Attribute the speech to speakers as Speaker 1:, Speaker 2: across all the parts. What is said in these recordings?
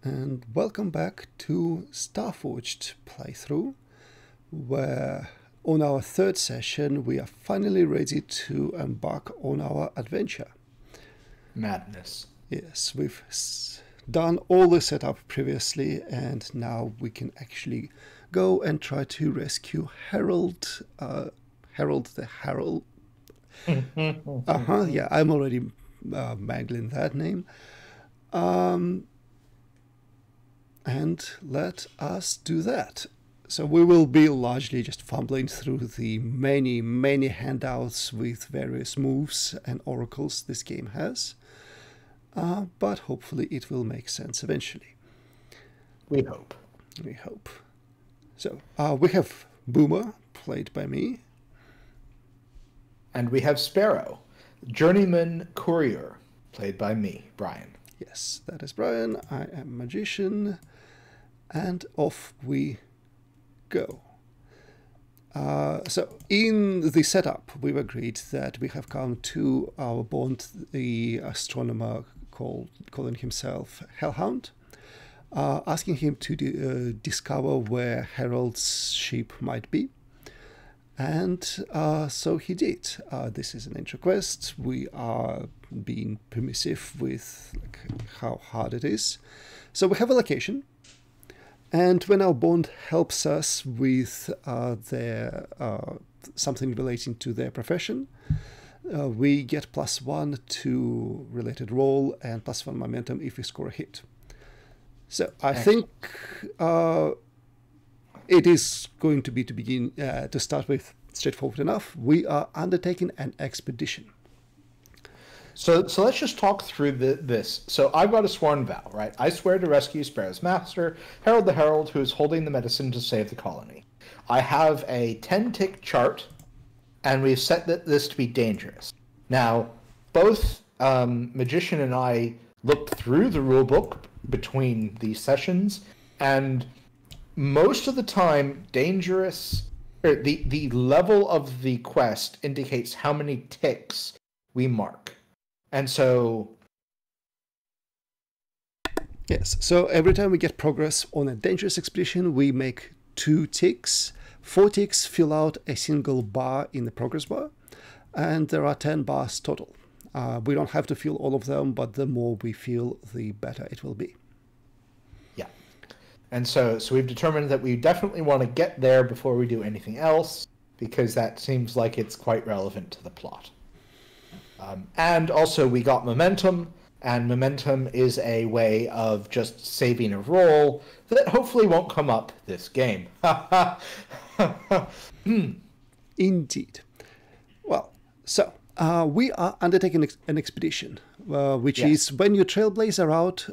Speaker 1: and welcome back to Starforged playthrough, where on our third session we are finally ready to embark on our adventure.
Speaker 2: Madness.
Speaker 1: Yes, we've done all the setup previously, and now we can actually go and try to rescue Harold. Harold the Herald. Yeah, I'm already mangling that name. And let us do that. So we will be largely just fumbling through the many handouts with various moves and oracles this game has. But hopefully it will make sense eventually.
Speaker 2: We hope.
Speaker 1: We hope. So we have Boomer, played by me.
Speaker 2: And we have Sparrow, Journeyman Courier, played by me, Brian.
Speaker 1: Yes, that is Brian. I am Magician. And off we go. So in the setup, we've agreed that we have come to our Bond, the astronomer calling himself Hellhound, asking him to discover where Harold's ship might be. And so he did. This is an intro quest. We are being permissive with how hard it is. So we have a location. And when our Bond helps us with something relating to their profession, we get +1 to related roll and +1 momentum if we score a hit. So I think it is going to be to start with straightforward enough. We are undertaking an expedition.
Speaker 2: So let's just talk through this. So I've got a sworn vow, right? I swear to rescue Sparrow's master, Harold the Herald, who is holding the medicine to save the colony. I have a 10-tick chart, and we've set this to be dangerous. Now, both Magician and I looked through the rulebook between these sessions, and most of the time, dangerous, or the level of the quest indicates how many ticks we mark. And so...
Speaker 1: Yes, so every time we get progress on a dangerous expedition, we make 2 ticks. 4 ticks fill out a single bar in the progress bar, and there are 10 bars total. We don't have to fill all of them, but the more we fill, the better it will be.
Speaker 2: Yeah. And so we've determined that we definitely want to get there before we do anything else, because that seems like it's quite relevant to the plot. And also we got momentum, and momentum is a way of just saving a roll that hopefully won't come up this game.
Speaker 1: Indeed. Well, so we are undertaking an expedition, which is when you trailblazer out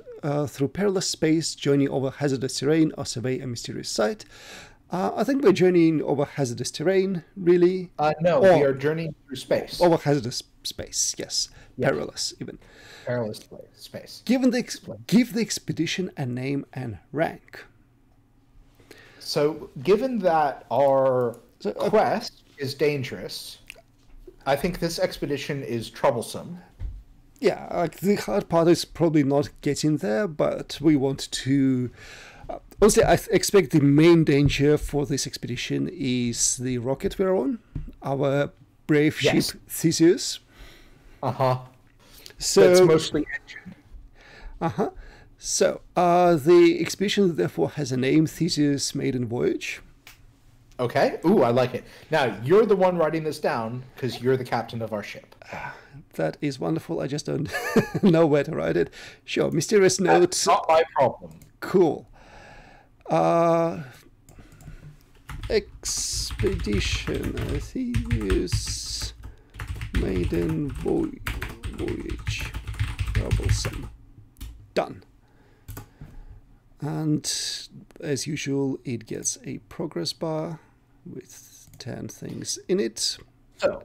Speaker 1: through perilous space, journey over hazardous terrain, or survey a mysterious site. I think we're journeying over hazardous terrain, really.
Speaker 2: No, we are journeying through space.
Speaker 1: Over hazardous space, yes. Perilous, even.
Speaker 2: Perilous space.
Speaker 1: Give the expedition a name and rank.
Speaker 2: So, given that our quest is dangerous, I think this expedition is troublesome.
Speaker 1: Yeah, like the hard part is probably not getting there, but we want to... Honestly, I expect the main danger for this expedition is the rocket we're on, our brave ship Theseus. So
Speaker 2: it's mostly engine.
Speaker 1: So the expedition therefore has a name: Theseus, Maiden, Voyage.
Speaker 2: Okay. Ooh, I like it. Now you're the one writing this down because you're the captain of our ship.
Speaker 1: That is wonderful. I just don't know where to write it. Sure. Mysterious note.
Speaker 2: That's not my problem.
Speaker 1: Cool. Expedition Theseus, Maiden, Voyage, troublesome. Done. And as usual, it gets a progress bar with 10 things in it.
Speaker 2: So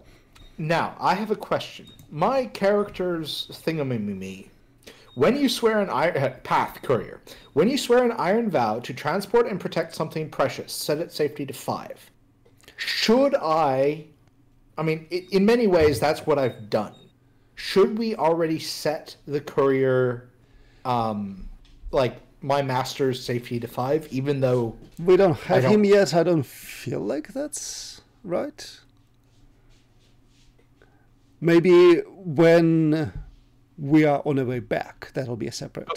Speaker 2: now I have a question. My character's thingamimimi. When you swear an path courier, when you swear an iron vow to transport and protect something precious, set its safety to 5. Should I mean, in many ways, that's what I've done. Should we already set the courier, like my master's safety to 5, even though
Speaker 1: we don't have him yet. I don't feel like that's right. Maybe when we are on our way back, that'll be a separate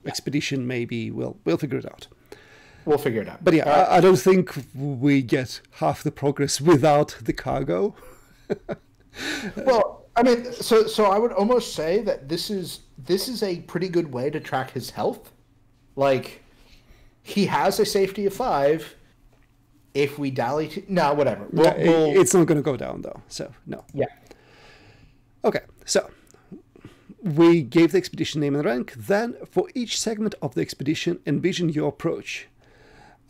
Speaker 1: expedition. Maybe we'll figure it out.
Speaker 2: We'll figure it out.
Speaker 1: But yeah, I don't think we get half the progress without the cargo.
Speaker 2: Well, I mean, so I would almost say that this is a pretty good way to track his health. Like, he has a safety of 5. If we dally, no, whatever.
Speaker 1: It's not going to go down though. So no.
Speaker 2: Yeah.
Speaker 1: Okay, so we gave the expedition name and rank. Then, for each segment of the expedition, envision your approach.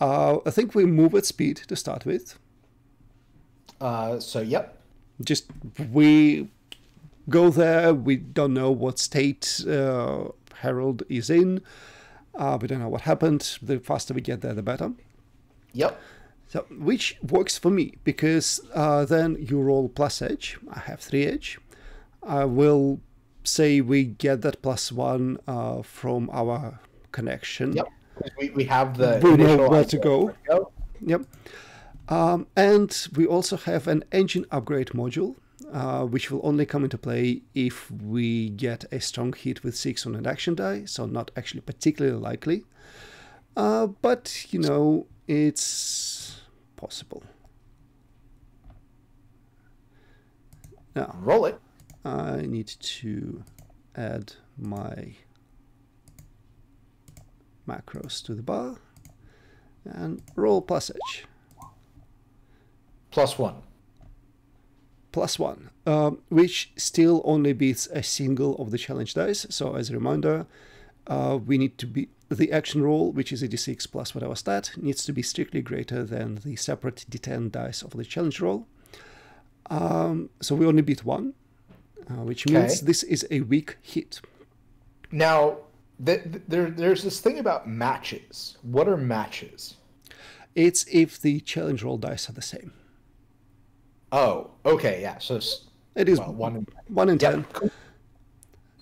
Speaker 1: I think we move at speed to start with.
Speaker 2: So yep.
Speaker 1: Just we go there. We don't know what state Harold is in. We don't know what happened. The faster we get there, the better.
Speaker 2: Yep.
Speaker 1: So, which works for me, because then you roll plus edge. I have 3 edge. I will say we get that +1 from our connection.
Speaker 2: Yep. We have the
Speaker 1: we
Speaker 2: initial
Speaker 1: know where to go.
Speaker 2: Yep.
Speaker 1: And we also have an engine upgrade module, which will only come into play if we get a strong hit with 6 on an action die, so not actually particularly likely. But, you know, it's possible. Now,
Speaker 2: roll it.
Speaker 1: I need to add my macros to the bar and roll plus edge.
Speaker 2: +1.
Speaker 1: +1, which still only beats a single of the challenge dice. So as a reminder, we need to be the action roll, which is a d6 plus whatever stat, needs to be strictly greater than the separate d10 dice of the challenge roll. So we only beat 1, which means this is a weak hit.
Speaker 2: Now, there's this thing about matches. What are matches?
Speaker 1: It's if the challenge roll dice are the same.
Speaker 2: Oh, okay, yeah. So
Speaker 1: it is
Speaker 2: 1
Speaker 1: in 10.
Speaker 2: Yep, cool.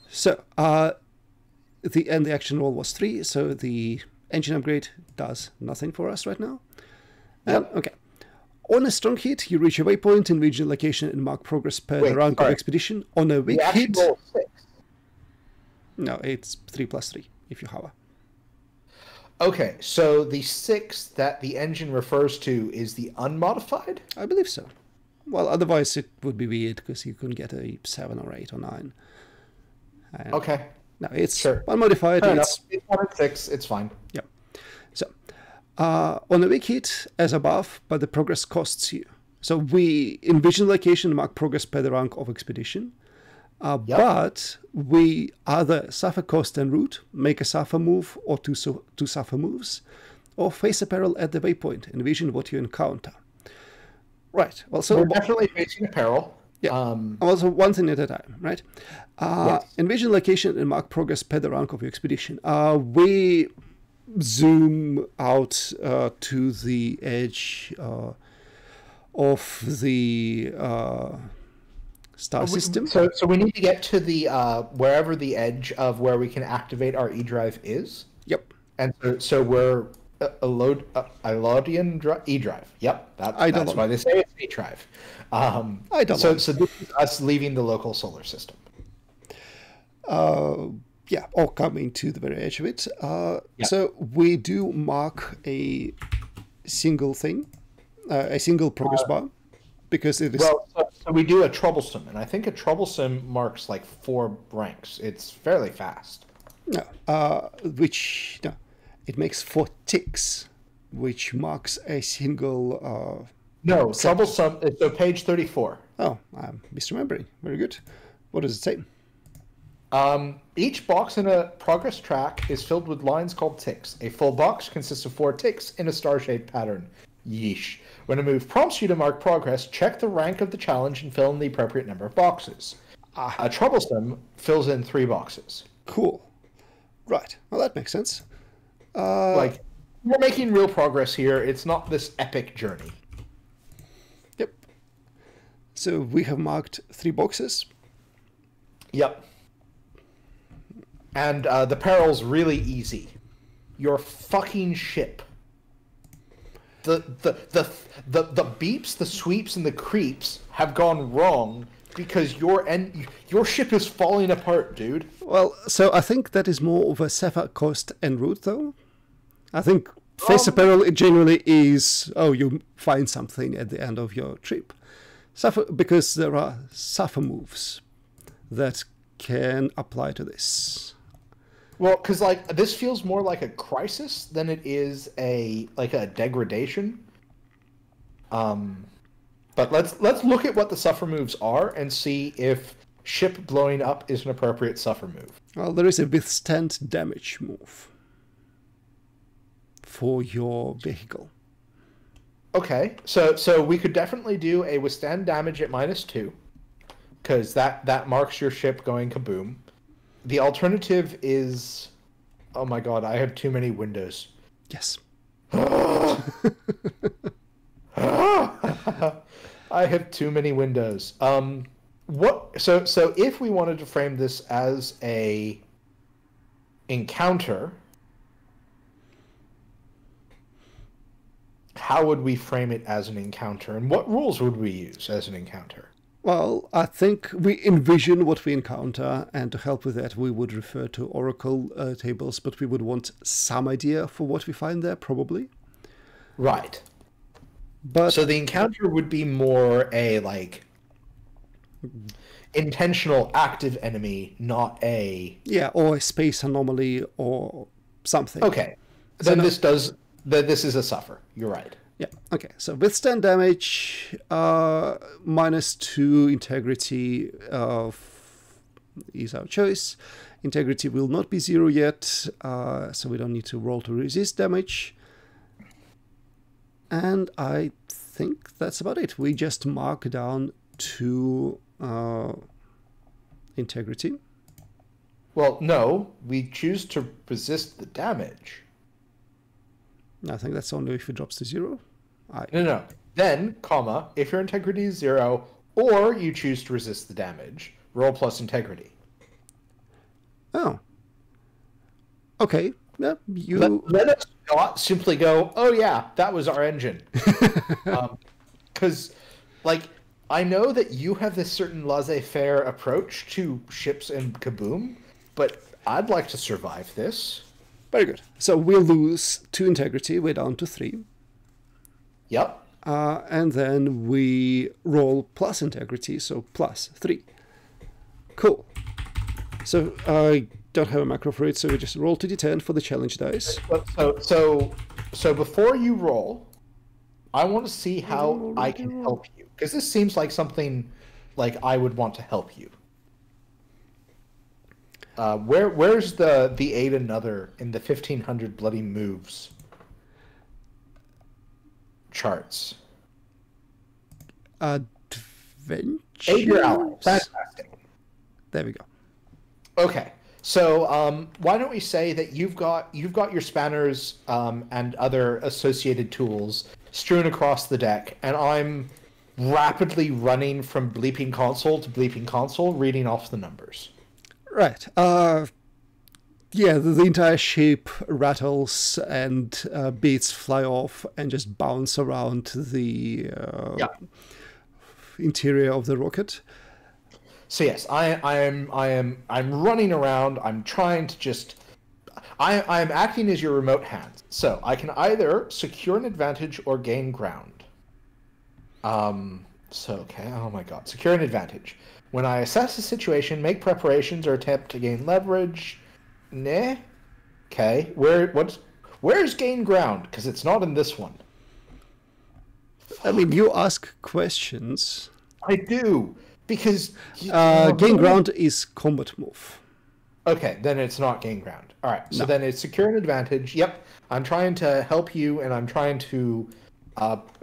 Speaker 1: So the action roll was 3, so the engine upgrade does nothing for us right now.
Speaker 2: Yep.
Speaker 1: Okay. On a strong hit, you reach a waypoint in region location and mark progress per the rank of expedition. On a weak hit,
Speaker 2: roll 6.
Speaker 1: No, it's 3 + 3 if you hover.
Speaker 2: Okay, so the 6 that the engine refers to is the unmodified?
Speaker 1: I believe so. Well, otherwise it would be weird because you couldn't get a 7 or 8 or 9. And
Speaker 2: okay.
Speaker 1: No, it's unmodified.
Speaker 2: It's 1 and 6. It's fine.
Speaker 1: Yeah. So, on a weak hit, as above, but the progress costs you. So we envision location mark progress per the rank of expedition. But we either suffer cost and route, make a suffer move or two suffer moves, or face a peril at the waypoint. Envision what you encounter. Right. Well, so
Speaker 2: we're definitely facing a peril.
Speaker 1: Yeah. Also, one thing at a time, right? Envision location and mark progress per the rank of your expedition. We zoom out to the edge of the star system.
Speaker 2: So we need to get to the wherever the edge of where we can activate our E-drive is.
Speaker 1: Yep.
Speaker 2: And so we're Elodian E-drive. Yep. That's why they say it's E-drive. So this is us leaving the local solar system.
Speaker 1: Yeah, or coming to the very edge of it. So we do mark a single thing, a single progress bar, because it is...
Speaker 2: Well, so we do a troublesome, and I think a troublesome marks like 4 ranks. It's fairly fast.
Speaker 1: No, it makes 4 ticks, which marks a single...
Speaker 2: No, troublesome, so page 34.
Speaker 1: Oh, I'm misremembering. Very good. What does it say?
Speaker 2: Each box in a progress track is filled with lines called ticks. A full box consists of 4 ticks in a star-shaped pattern. Yeesh. When a move prompts you to mark progress, check the rank of the challenge and fill in the appropriate number of boxes. A troublesome fills in 3 boxes.
Speaker 1: Cool. Right. Well, that makes sense.
Speaker 2: Like, we're making real progress here. It's not this epic journey.
Speaker 1: Yep. So we have marked 3 boxes.
Speaker 2: Yep. And the peril's really easy. your fucking ship. The beeps, the sweeps, and the creeps have gone wrong because your ship is falling apart, dude.
Speaker 1: Well, so I think that is more of a Sapphire cost en route, though. I think Face Apparel it generally is, you find something at the end of your trip. Because there are Sapphire moves that can apply to this.
Speaker 2: Well, because like this feels more like a crisis than it is a degradation. But let's look at what the suffer moves are and see if ship blowing up is an appropriate suffer move.
Speaker 1: Well, there is a withstand damage move for your vehicle.
Speaker 2: Okay, so we could definitely do a withstand damage at -2, because that marks your ship going kaboom. The alternative is, oh my god, I have too many windows.
Speaker 1: Yes.
Speaker 2: I have too many windows. So if we wanted to frame this as a encounter, how would we frame it as an encounter, and what rules would we use as an encounter?
Speaker 1: Well, I think we envision what we encounter, and to help with that, we would refer to Oracle tables, but we would want some idea for what we find there, probably.
Speaker 2: Right.
Speaker 1: But
Speaker 2: so the encounter would be more a intentional active enemy, not a
Speaker 1: or a space anomaly or something.
Speaker 2: Okay, then this is a suffer. You're right.
Speaker 1: Yeah. Okay. So withstand damage, -2 integrity is our choice. Integrity will not be 0 yet, so we don't need to roll to resist damage. And I think that's about it. We just mark down 2 integrity.
Speaker 2: Well, no, we choose to resist the damage.
Speaker 1: I think that's only if it drops to 0.
Speaker 2: No. Then, if your integrity is 0, or you choose to resist the damage, roll plus integrity.
Speaker 1: Oh. Okay. Yeah,
Speaker 2: let us not simply go, oh yeah, that was our engine. Because, I know that you have this certain laissez-faire approach to ships and kaboom, but I'd like to survive this.
Speaker 1: Very good. So we'll lose 2 integrity. We're down to 3.
Speaker 2: Yep.
Speaker 1: And then we roll plus integrity, so plus 3. Cool. So I don't have a macro for it, so we just roll 2d10 for the challenge dice.
Speaker 2: So before you roll, I want to see how I can help you, because this seems like something like I would want to help you. Where's the aid another in the 1500 bloody moves charts?
Speaker 1: Adventure.
Speaker 2: Aid your ally. Fantastic.
Speaker 1: There we go.
Speaker 2: Okay, so why don't we say that you've got your spanners and other associated tools strewn across the deck, and I'm rapidly running from bleeping console to bleeping console, reading off the numbers.
Speaker 1: Right. Yeah, the entire ship rattles and beats fly off and just bounce around the interior of the rocket.
Speaker 2: So yes, I'm running around. I'm trying to just. I'm acting as your remote hand, so I can either secure an advantage or gain ground. Okay. Oh my God, secure an advantage. When I assess the situation, make preparations or attempt to gain leverage. Nah. Okay. Where's gain ground? Because it's not in this one.
Speaker 1: I mean, you ask questions.
Speaker 2: I do. Because
Speaker 1: gain ground is combat move.
Speaker 2: Okay, then it's not gain ground. All right, so then it's secure an advantage. Yep, I'm trying to help you, and I'm trying to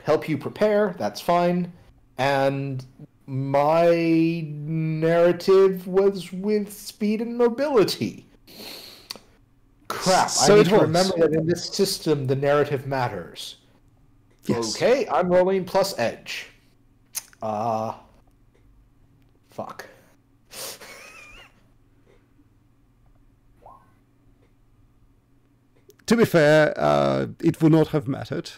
Speaker 2: help you prepare. That's fine. And my narrative was with speed and mobility. Crap,
Speaker 1: So
Speaker 2: I need
Speaker 1: it
Speaker 2: to
Speaker 1: was.
Speaker 2: remember that in this system, the narrative matters.
Speaker 1: Yes.
Speaker 2: Okay, I'm rolling plus edge. Fuck.
Speaker 1: to be fair, it would not have mattered.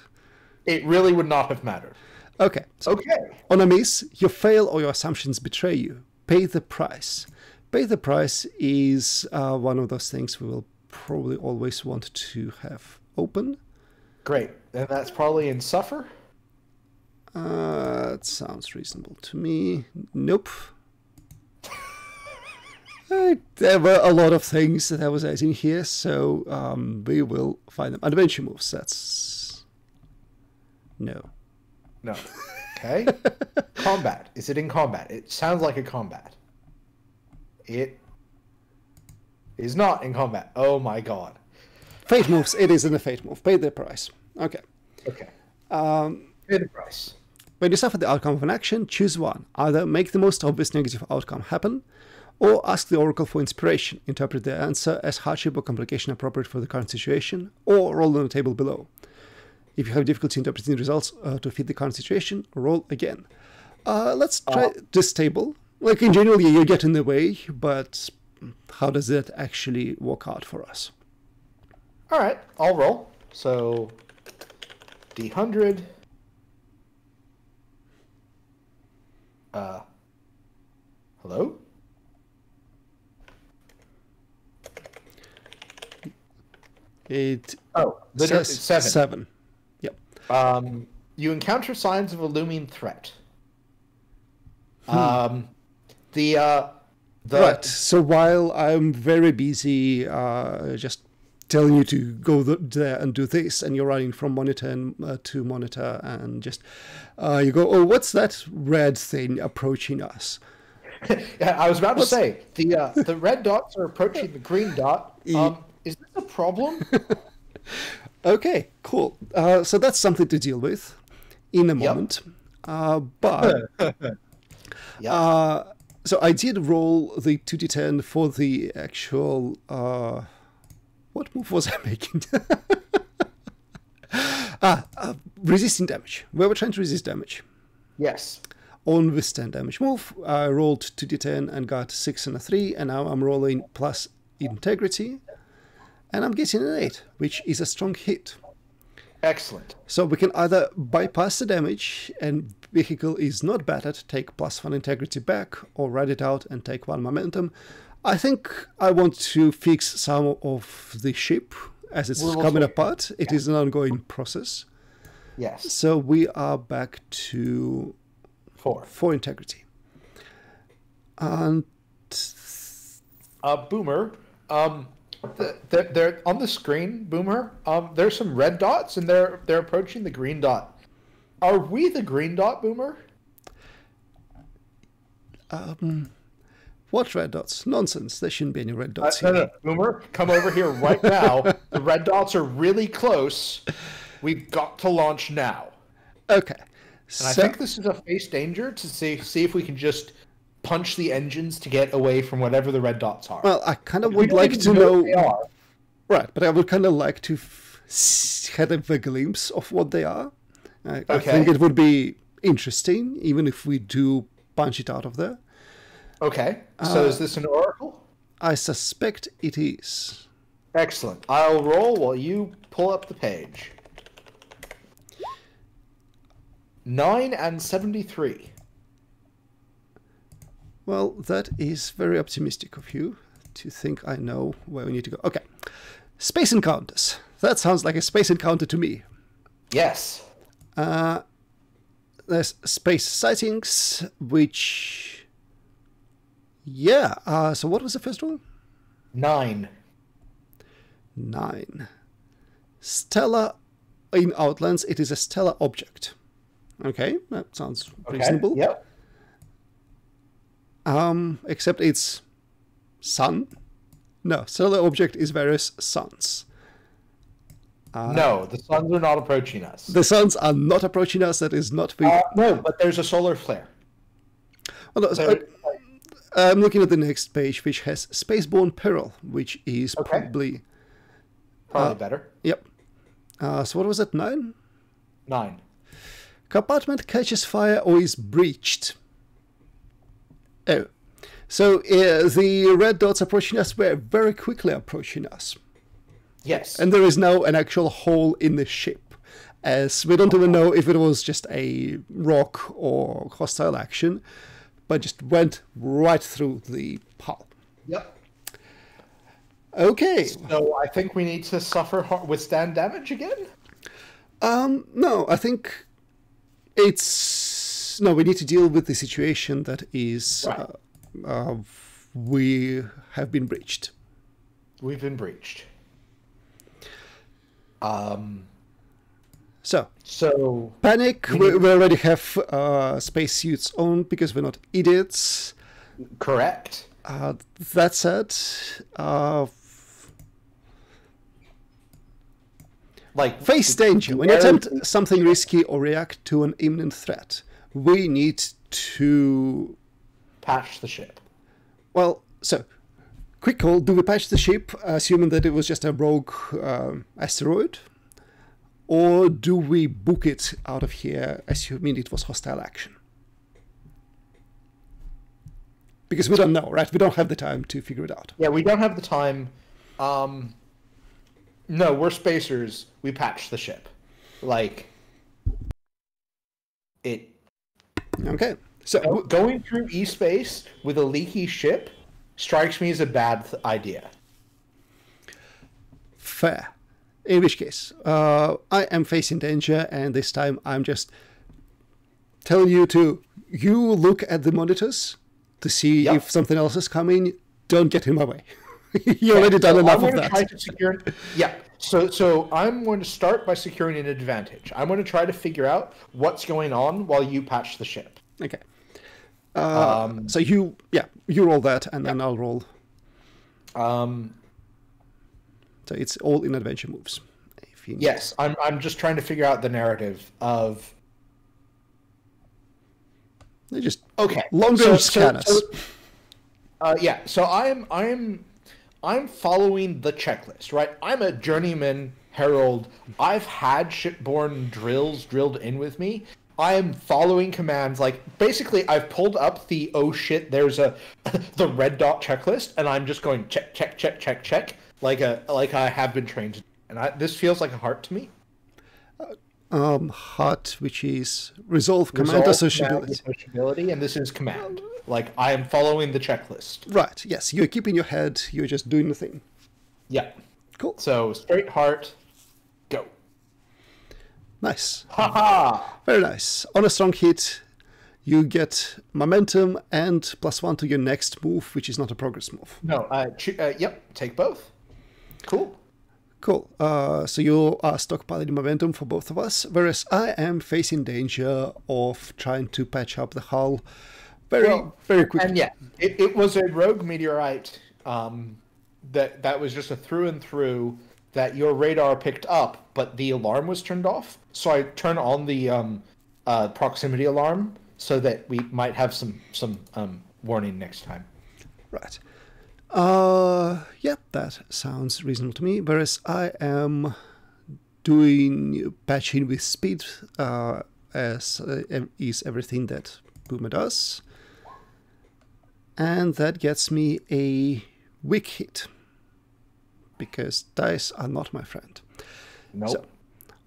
Speaker 2: It really would not have mattered.
Speaker 1: Okay. So
Speaker 2: Okay.
Speaker 1: on a miss, you fail or your assumptions betray you. Pay the price. Pay the price is one of those things we will probably always want to have open.
Speaker 2: Great. And that's probably in Suffer?
Speaker 1: That sounds reasonable to me. Nope. There were a lot of things that I was adding here, so we will find them. Adventure moves, that's... No.
Speaker 2: No. Okay. Combat. Is it in combat? It sounds like a combat. It is not in combat. Oh my god.
Speaker 1: Fate moves, it is in a fate move. Pay the price. Okay.
Speaker 2: Okay. Pay the price.
Speaker 1: When you suffer the outcome of an action, choose one. Either make the most obvious negative outcome happen, or ask the Oracle for inspiration. Interpret the answer as hardship or complication appropriate for the current situation, or roll on the table below. If you have difficulty interpreting the results to fit the current situation, roll again. Let's try this table. Like, in general, you get in the way, but how does that actually work out for us?
Speaker 2: All right, I'll roll. So, D100. Hello?
Speaker 1: It
Speaker 2: It's seven.
Speaker 1: 7. Yep.
Speaker 2: You encounter signs of a looming threat.
Speaker 1: Right. So while I'm very busy just telling you to go there and do this, and you're running from monitor to monitor, and just you go, oh, what's that red thing approaching us?
Speaker 2: Yeah, I was about to say the red dots are approaching the green dot. Is this a problem?
Speaker 1: Okay, cool. So that's something to deal with in a moment. But so I did roll the 2d10 for the actual. What move was I making? Resisting damage. We were trying to resist damage.
Speaker 2: Yes.
Speaker 1: On withstand damage move, I rolled 2d10 and got 6 and a 3, and now I'm rolling plus integrity, and I'm getting an 8, which is a strong hit.
Speaker 2: Excellent.
Speaker 1: So we can either bypass the damage and vehicle is not battered, take +1 integrity back, or ride it out and take 1 momentum. I think I want to fix some of the ship as it's coming apart. It is an ongoing process.
Speaker 2: Yes.
Speaker 1: So we are back to 4 integrity. And
Speaker 2: Boomer, they're on the screen, Boomer. There's some red dots, and they're approaching the green dot. Are we the green dot, Boomer?
Speaker 1: What red dots? Nonsense. There shouldn't be any red dots here.
Speaker 2: No, Boomer, come over here right now. The red dots are really close. We've got to launch now.
Speaker 1: Okay.
Speaker 2: And I think this is a face danger to see if we can just punch the engines to get away from whatever the red dots are.
Speaker 1: Well, I kind of would like to know.
Speaker 2: What they are.
Speaker 1: Right, but I would kind of like to have a glimpse of what they are. I think it would be interesting, even if we do punch it out of there.
Speaker 2: Okay, so is this an oracle?
Speaker 1: I suspect it is.
Speaker 2: Excellent. I'll roll while you pull up the page. 9 and 73.
Speaker 1: Well, that is very optimistic of you to think I know where we need to go. Okay. Space encounters. That sounds like a space encounter to me.
Speaker 2: Yes.
Speaker 1: There's space sightings, which... Yeah. So what was the first one?
Speaker 2: 9.
Speaker 1: Stellar... In Outlands, it is a stellar object. Okay, that sounds reasonable.
Speaker 2: Yep.
Speaker 1: Except it's sun. No, stellar object is various suns.
Speaker 2: No, the suns are not approaching us.
Speaker 1: The suns are not approaching us. That is not...
Speaker 2: No, but there's a solar flare.
Speaker 1: Well, no, I'm looking at the next page, which has Spaceborne Peril, which is probably
Speaker 2: better.
Speaker 1: Yep. So what was it, 9?
Speaker 2: 9.
Speaker 1: Compartment catches fire or is breached. Oh. So the red dots approaching us were very quickly approaching us.
Speaker 2: Yes.
Speaker 1: And there is now an actual hole in the ship, as we don't even know if it was just a rock or hostile action, but just went right through the hull.
Speaker 2: Yep.
Speaker 1: Okay.
Speaker 2: So I think we need to withstand damage again?
Speaker 1: No, I think no, we need to deal with the situation that is,
Speaker 2: Right.
Speaker 1: we have been breached.
Speaker 2: We've been breached. So
Speaker 1: Panic. We already have spacesuits on because we're not idiots.
Speaker 2: correct.
Speaker 1: That said,
Speaker 2: Like
Speaker 1: face danger. When you attempt something risky or react to an imminent threat, we need to
Speaker 2: patch the ship.
Speaker 1: Well, so quick call. Do we patch the ship, assuming that it was just a rogue asteroid? Or do we book it out of here, assuming it was hostile action? Because we don't know, right? We don't have the time to figure it out.
Speaker 2: Yeah, we don't have the time. No, we're spacers. We patch the ship. Like, it...
Speaker 1: Okay. So
Speaker 2: going through E-space with a leaky ship strikes me as a bad idea.
Speaker 1: Fair. In which case, I am facing danger, and this time I'm just telling you to look at the monitors to see if something else is coming. Don't get in my way. You already done enough of that.
Speaker 2: Try to secure, So I'm going to start by securing an advantage. I'm going to try to figure out what's going on while you patch the ship.
Speaker 1: Okay. So you roll that, and then I'll roll. So it's all in adventure moves. If you
Speaker 2: yes, I'm just trying to figure out the narrative of.
Speaker 1: They just
Speaker 2: okay.
Speaker 1: Long range scanners.
Speaker 2: So I'm following the checklist, right? I'm a journeyman herald. I've had shipborne drills drilled in with me. I am following commands. Like, basically, I've pulled up the oh shit, there's the red dot checklist, and I'm just going check, check, check, check, check, like I have been trained to do. And this feels like a heart to me.
Speaker 1: Heart, which is resolve, command, associability,
Speaker 2: and this is command. Like, I am following the checklist.
Speaker 1: Right. Yes, you're keeping your head. You're just doing the thing.
Speaker 2: Yeah.
Speaker 1: Cool.
Speaker 2: So straight heart, go.
Speaker 1: Nice.
Speaker 2: Haha.
Speaker 1: Very nice. On a strong hit, you get momentum and +1 to your next move, which is not a progress move.
Speaker 2: No. Yep. Take both. Cool.
Speaker 1: Cool. So you are stockpiling momentum for both of us, whereas I am facing danger of trying to patch up the hull very quickly.
Speaker 2: And yeah, it was a rogue meteorite that was just a through and through that your radar picked up, but the alarm was turned off. So I turn on the proximity alarm so that we might have some warning next time.
Speaker 1: Right. Yep, that sounds reasonable to me. Whereas I am doing patching with speed, as is everything that Boomer does. And that gets me a weak hit, because dice are not my friend.
Speaker 2: Nope.
Speaker 1: So,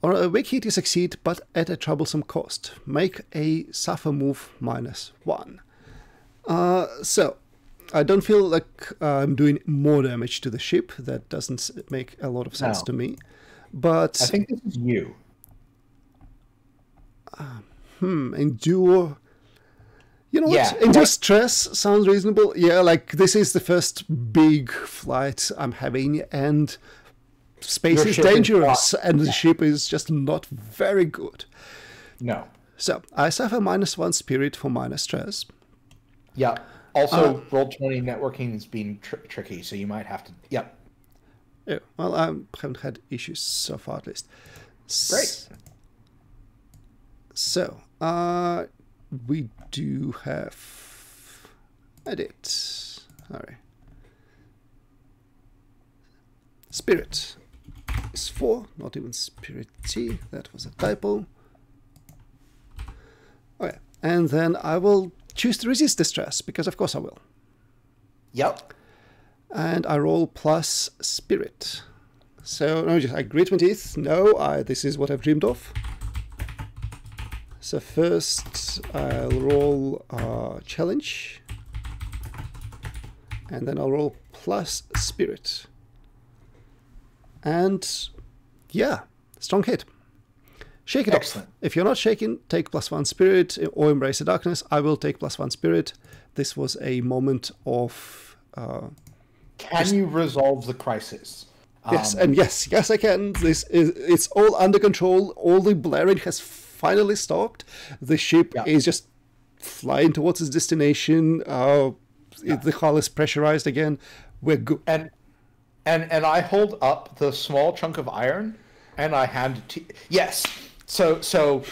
Speaker 1: on a weak hit you succeed, but at a troublesome cost. Make a suffer move -1. So, I don't feel like I'm doing more damage to the ship. That doesn't make a lot of sense to me. But
Speaker 2: I think this is you.
Speaker 1: Endure. You know what?
Speaker 2: Yeah.
Speaker 1: Endure stress sounds reasonable. Yeah, like this is the first big flight I'm having, and space is dangerous, and the ship is just not very good.
Speaker 2: No.
Speaker 1: So I suffer -1 spirit for minor stress.
Speaker 2: Yeah. Also, Roll20 networking has been tricky, so you might have to... Yep.
Speaker 1: Yeah, well, I haven't had issues so far, at least.
Speaker 2: Great.
Speaker 1: So, we do have... Edit. Sorry. Spirit is 4, not even Spirit T. That was a typo. Okay, and then I will choose to resist the stress, because of course I will.
Speaker 2: Yep.
Speaker 1: And I roll plus spirit. So no, just I grit my teeth. No, this is what I've dreamed of. So first I'll roll challenge, and then I'll roll plus spirit. And yeah, strong hit. Shake it
Speaker 2: Excellent.
Speaker 1: off. If you're not shaking, take +1 spirit or embrace the darkness. I will take +1 spirit. This was a moment of.
Speaker 2: Can you resolve the crisis?
Speaker 1: Yes, and yes, I can. It's all under control. All the blaring has finally stopped. The ship is just flying towards its destination. The hull is pressurized again. We're good.
Speaker 2: And I hold up the small chunk of iron, and I hand it to yes. So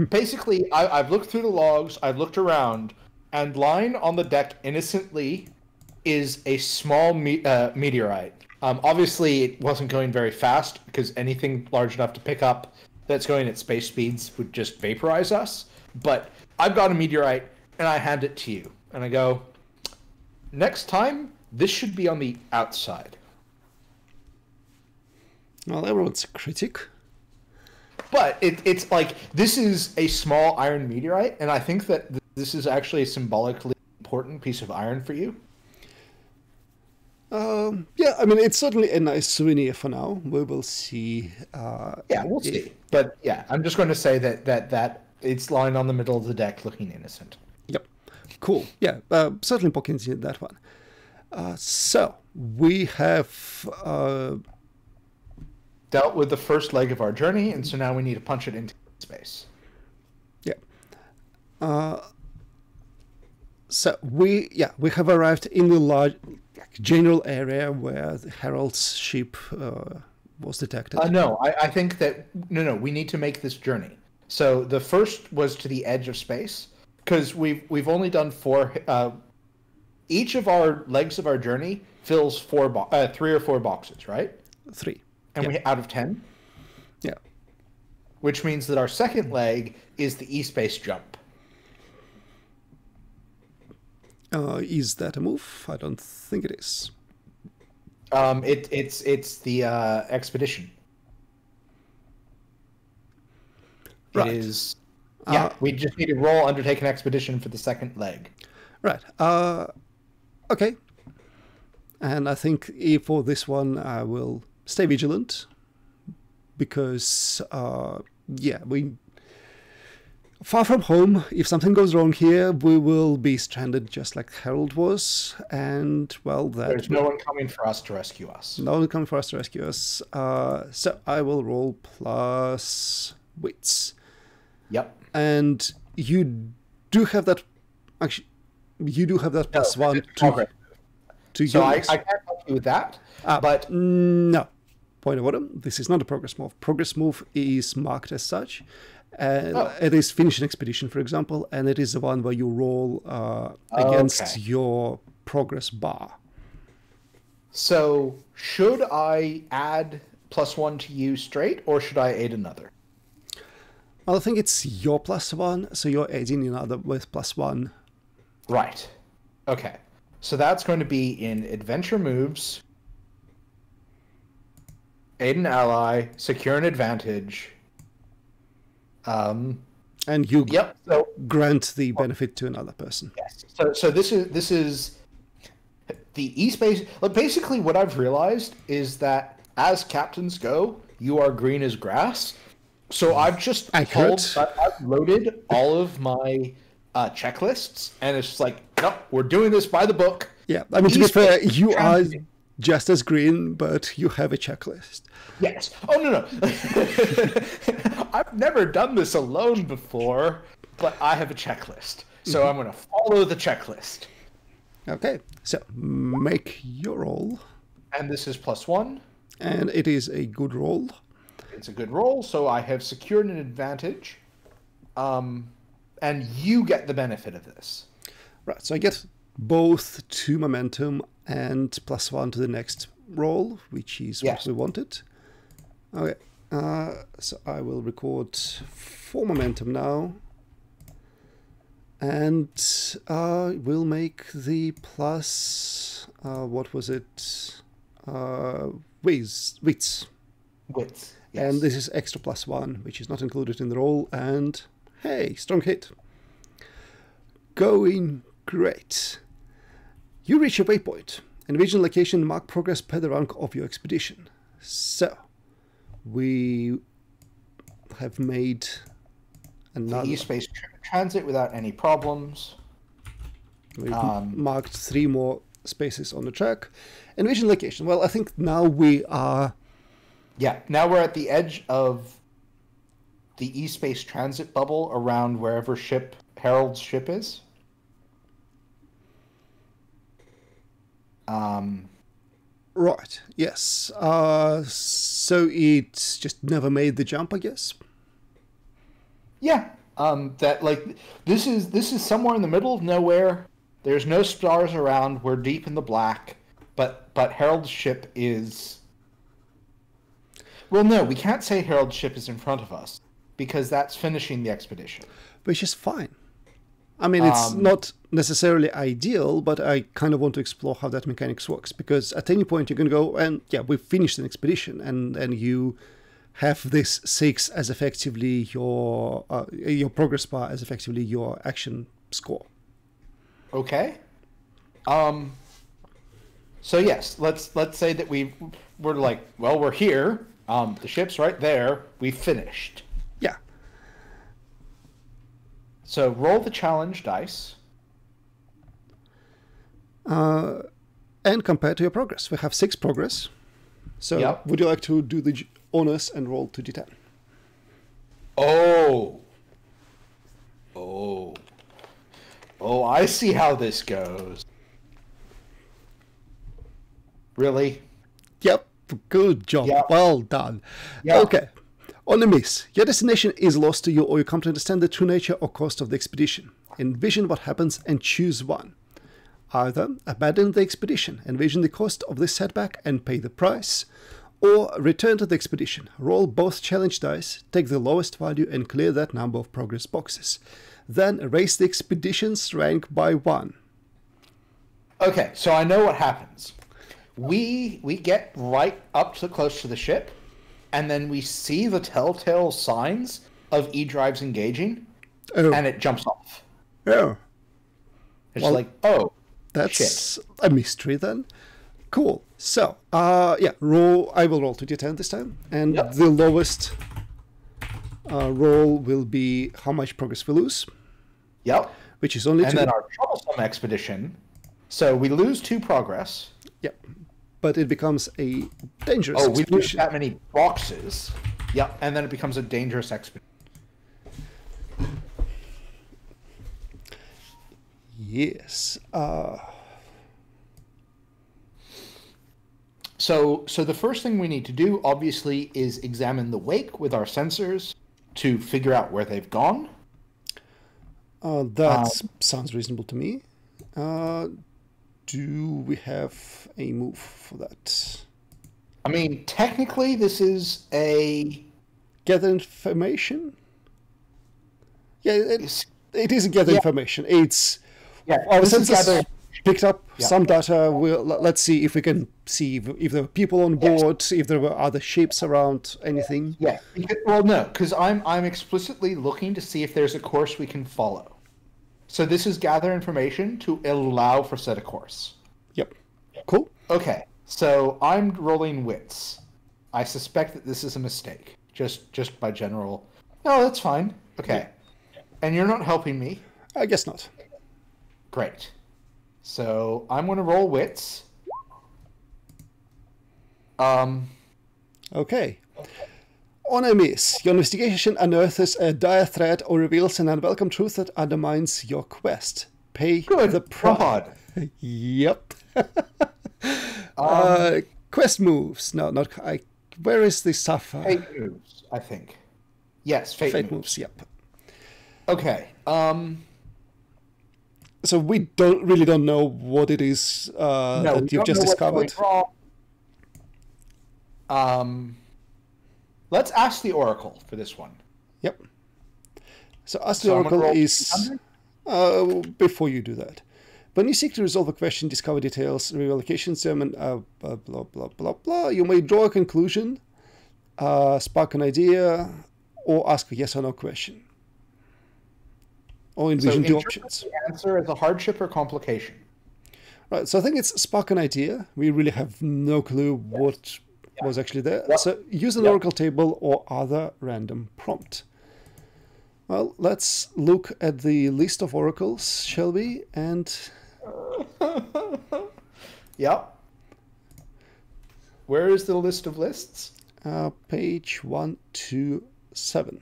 Speaker 2: basically, I've looked through the logs. I've looked around, and lying on the deck innocently is a small meteorite. Obviously, it wasn't going very fast because anything large enough to pick up that's going at space speeds would just vaporize us. But I've got a meteorite, and I hand it to you, and I go, next time, this should be on the outside.
Speaker 1: Well, everyone's a critic.
Speaker 2: But it's like, this is a small iron meteorite, and I think that this is actually a symbolically important piece of iron for you.
Speaker 1: Yeah, I mean, it's certainly a nice souvenir for now. We will see.
Speaker 2: Yeah, we'll see. But yeah, I'm just going to say that it's lying on the middle of the deck looking innocent.
Speaker 1: Yep. Cool. Yeah, certainly poking in that one. So, we have...
Speaker 2: dealt with the first leg of our journey, and so now we need to punch it into space.
Speaker 1: Yeah. So we have arrived in the large general area where the Herald's ship was detected.
Speaker 2: No, I think that no, we need to make this journey. So the first was to the edge of space, because we've only done 4. Each of our legs of our journey fills 3 or 4 boxes, right?
Speaker 1: 3.
Speaker 2: And we out of 10?
Speaker 1: Yeah.
Speaker 2: Which means that our second leg is the E-space jump.
Speaker 1: Is that a move? I don't think it is.
Speaker 2: It's the expedition.
Speaker 1: Right.
Speaker 2: It is. Yeah, we just need to roll undertake an expedition for the second leg.
Speaker 1: Right. Okay. And I think for this one, I will stay vigilant because, we far from home. If something goes wrong here, we will be stranded just like Harold was, and well,
Speaker 2: there's no one coming for us to rescue us.
Speaker 1: No one coming for us to rescue us. So I will roll plus wits.
Speaker 2: Yep.
Speaker 1: And you do have that. Actually, you do have that +1 to
Speaker 2: so I can't help you with that. But
Speaker 1: no. Point of order. This is not a progress move. Progress move is marked as such. It is finish an expedition, for example, and it is the one where you roll against your progress bar.
Speaker 2: So should I add +1 to you straight, or should I aid another?
Speaker 1: Well, I think it's your +1, so you're aiding another with +1.
Speaker 2: Right. Okay. So that's going to be in adventure moves, aid an ally, secure an advantage.
Speaker 1: And you grant the benefit to another person.
Speaker 2: Yes. So this is the E-space. Like, basically, what I've realized is that as captains go, you are green as grass. So I've just I've loaded all of my checklists, and it's just like, nope, we're doing this by the book.
Speaker 1: Yeah, I mean, to be fair, you are just as green, but you have a checklist.
Speaker 2: Yes. Oh, no. I've never done this alone before, but I have a checklist. So I'm going to follow the checklist.
Speaker 1: Okay. So make your roll.
Speaker 2: And this is +1.
Speaker 1: And it is a good roll.
Speaker 2: It's a good roll, so I have secured an advantage. And you get the benefit of this.
Speaker 1: Right. So I get both 2 momentum and +1 to the next roll, which is what we wanted. Okay, so I will record 4 momentum now, and we'll make the plus, what was it, wits.
Speaker 2: Wits.
Speaker 1: And
Speaker 2: Yes.
Speaker 1: this is extra +1, which is not included in the roll. And hey, strong hit. Going great. You reach your waypoint. Envision location, mark progress per the rank of your expedition. So, we have made another.
Speaker 2: The E-Space transit without any problems.
Speaker 1: We've marked 3 more spaces on the track. Envision location. Well, I think now we are.
Speaker 2: Yeah, now we're at the edge of the E-Space transit bubble around wherever Harold's ship is.
Speaker 1: Right, yes. So it just never made the jump, I guess?
Speaker 2: Yeah. That like this is somewhere in the middle of nowhere. There's no stars around. We're deep in the black. But Harold's ship is. Well, no, we can't say Harold's ship is in front of us because that's finishing the expedition.
Speaker 1: Which is fine. I mean, it's not necessarily ideal, but I kind of want to explore how that mechanics works, because at any point you're going to go, and yeah, we've finished an expedition, and you have this 6 as effectively your progress bar as effectively your action score.
Speaker 2: Okay. So yes, let's say that we're like, well, we're here. The ship's right there. We finished.
Speaker 1: Yeah.
Speaker 2: So roll the challenge dice.
Speaker 1: And compare to your progress. We have 6 progress. So
Speaker 2: Yep.
Speaker 1: would you like to do the honors and roll 2d10?
Speaker 2: Oh, I see how this goes. Really?
Speaker 1: Yep, good job.
Speaker 2: Yep.
Speaker 1: Well done.
Speaker 2: Yep.
Speaker 1: Okay. On a miss, your destination is lost to you, or you come to understand the true nature or cost of the expedition. Envision what happens and choose one. Either abandon the expedition, envision the cost of this setback and pay the price, or return to the expedition, roll both challenge dice, take the lowest value and clear that number of progress boxes. Then raise the expedition's rank by 1.
Speaker 2: Okay, so I know what happens. We get right up to close to the ship, and then we see the telltale signs of E-drives engaging, and it jumps off.
Speaker 1: Oh.
Speaker 2: It's
Speaker 1: Well,
Speaker 2: like, oh,
Speaker 1: that's
Speaker 2: shit.
Speaker 1: a mystery then. Cool. So, yeah, roll. I will roll 2d10 this time, and
Speaker 2: Yep.
Speaker 1: the lowest roll will be how much progress we lose,
Speaker 2: Yep.
Speaker 1: which is only
Speaker 2: And
Speaker 1: 2.
Speaker 2: then our troublesome expedition. So we lose 2 progress.
Speaker 1: Yep. But it becomes a dangerous
Speaker 2: Oh, we lose
Speaker 1: expedition.
Speaker 2: that many boxes. Yep. And then it becomes a dangerous expedition.
Speaker 1: Yes.
Speaker 2: So the first thing we need to do, obviously, is examine the wake with our sensors to figure out where they've gone.
Speaker 1: That sounds reasonable to me. Do we have a move for that?
Speaker 2: I mean, technically, this is a...
Speaker 1: Gather information? Yeah, it is gather information. It's our
Speaker 2: this is
Speaker 1: sensors
Speaker 2: gather-
Speaker 1: picked up
Speaker 2: Yeah.
Speaker 1: some data. Let's see if we can see if there were people on board, if there were other ships around, anything.
Speaker 2: Yeah. Well, no, because I'm explicitly looking to see if there's a course we can follow. So this is gather information to allow for set a course.
Speaker 1: Yep. Cool.
Speaker 2: Okay, so I'm rolling wits. I suspect that this is a mistake, just by general. No, that's fine. Okay, and you're not helping me.
Speaker 1: I guess not.
Speaker 2: Great. So I'm going to roll wits.
Speaker 1: Okay. On a miss, your investigation unearths a dire threat or reveals an unwelcome truth that undermines your quest. Pay
Speaker 2: Good
Speaker 1: the price.
Speaker 2: God.
Speaker 1: Yep. Quest moves. No, not. Where is the suffer?
Speaker 2: Fate moves, I think. Yes, fate,
Speaker 1: Fate
Speaker 2: moves.
Speaker 1: moves. Yep.
Speaker 2: Okay.
Speaker 1: So we don't know what it is
Speaker 2: No,
Speaker 1: that
Speaker 2: we
Speaker 1: you've
Speaker 2: don't
Speaker 1: just
Speaker 2: know what's
Speaker 1: discovered.
Speaker 2: going wrong. Let's ask the Oracle for this one.
Speaker 1: Yep. So ask the
Speaker 2: So I'm gonna
Speaker 1: Oracle
Speaker 2: roll
Speaker 1: is
Speaker 2: 200?
Speaker 1: before you do that. When you seek to resolve a question, discover details, reveal locations, and blah blah blah blah blah. You may draw a conclusion spark an idea, or ask a yes or no question. Or envision two options.
Speaker 2: The answer is a hardship or complication.
Speaker 1: Right, so I think it's spark an idea. We really have no clue what was actually there. So use an oracle table or other random prompt. Well, let's look at the list of oracles, shall we? And
Speaker 2: Yep. Where is the list of lists?
Speaker 1: Page 127.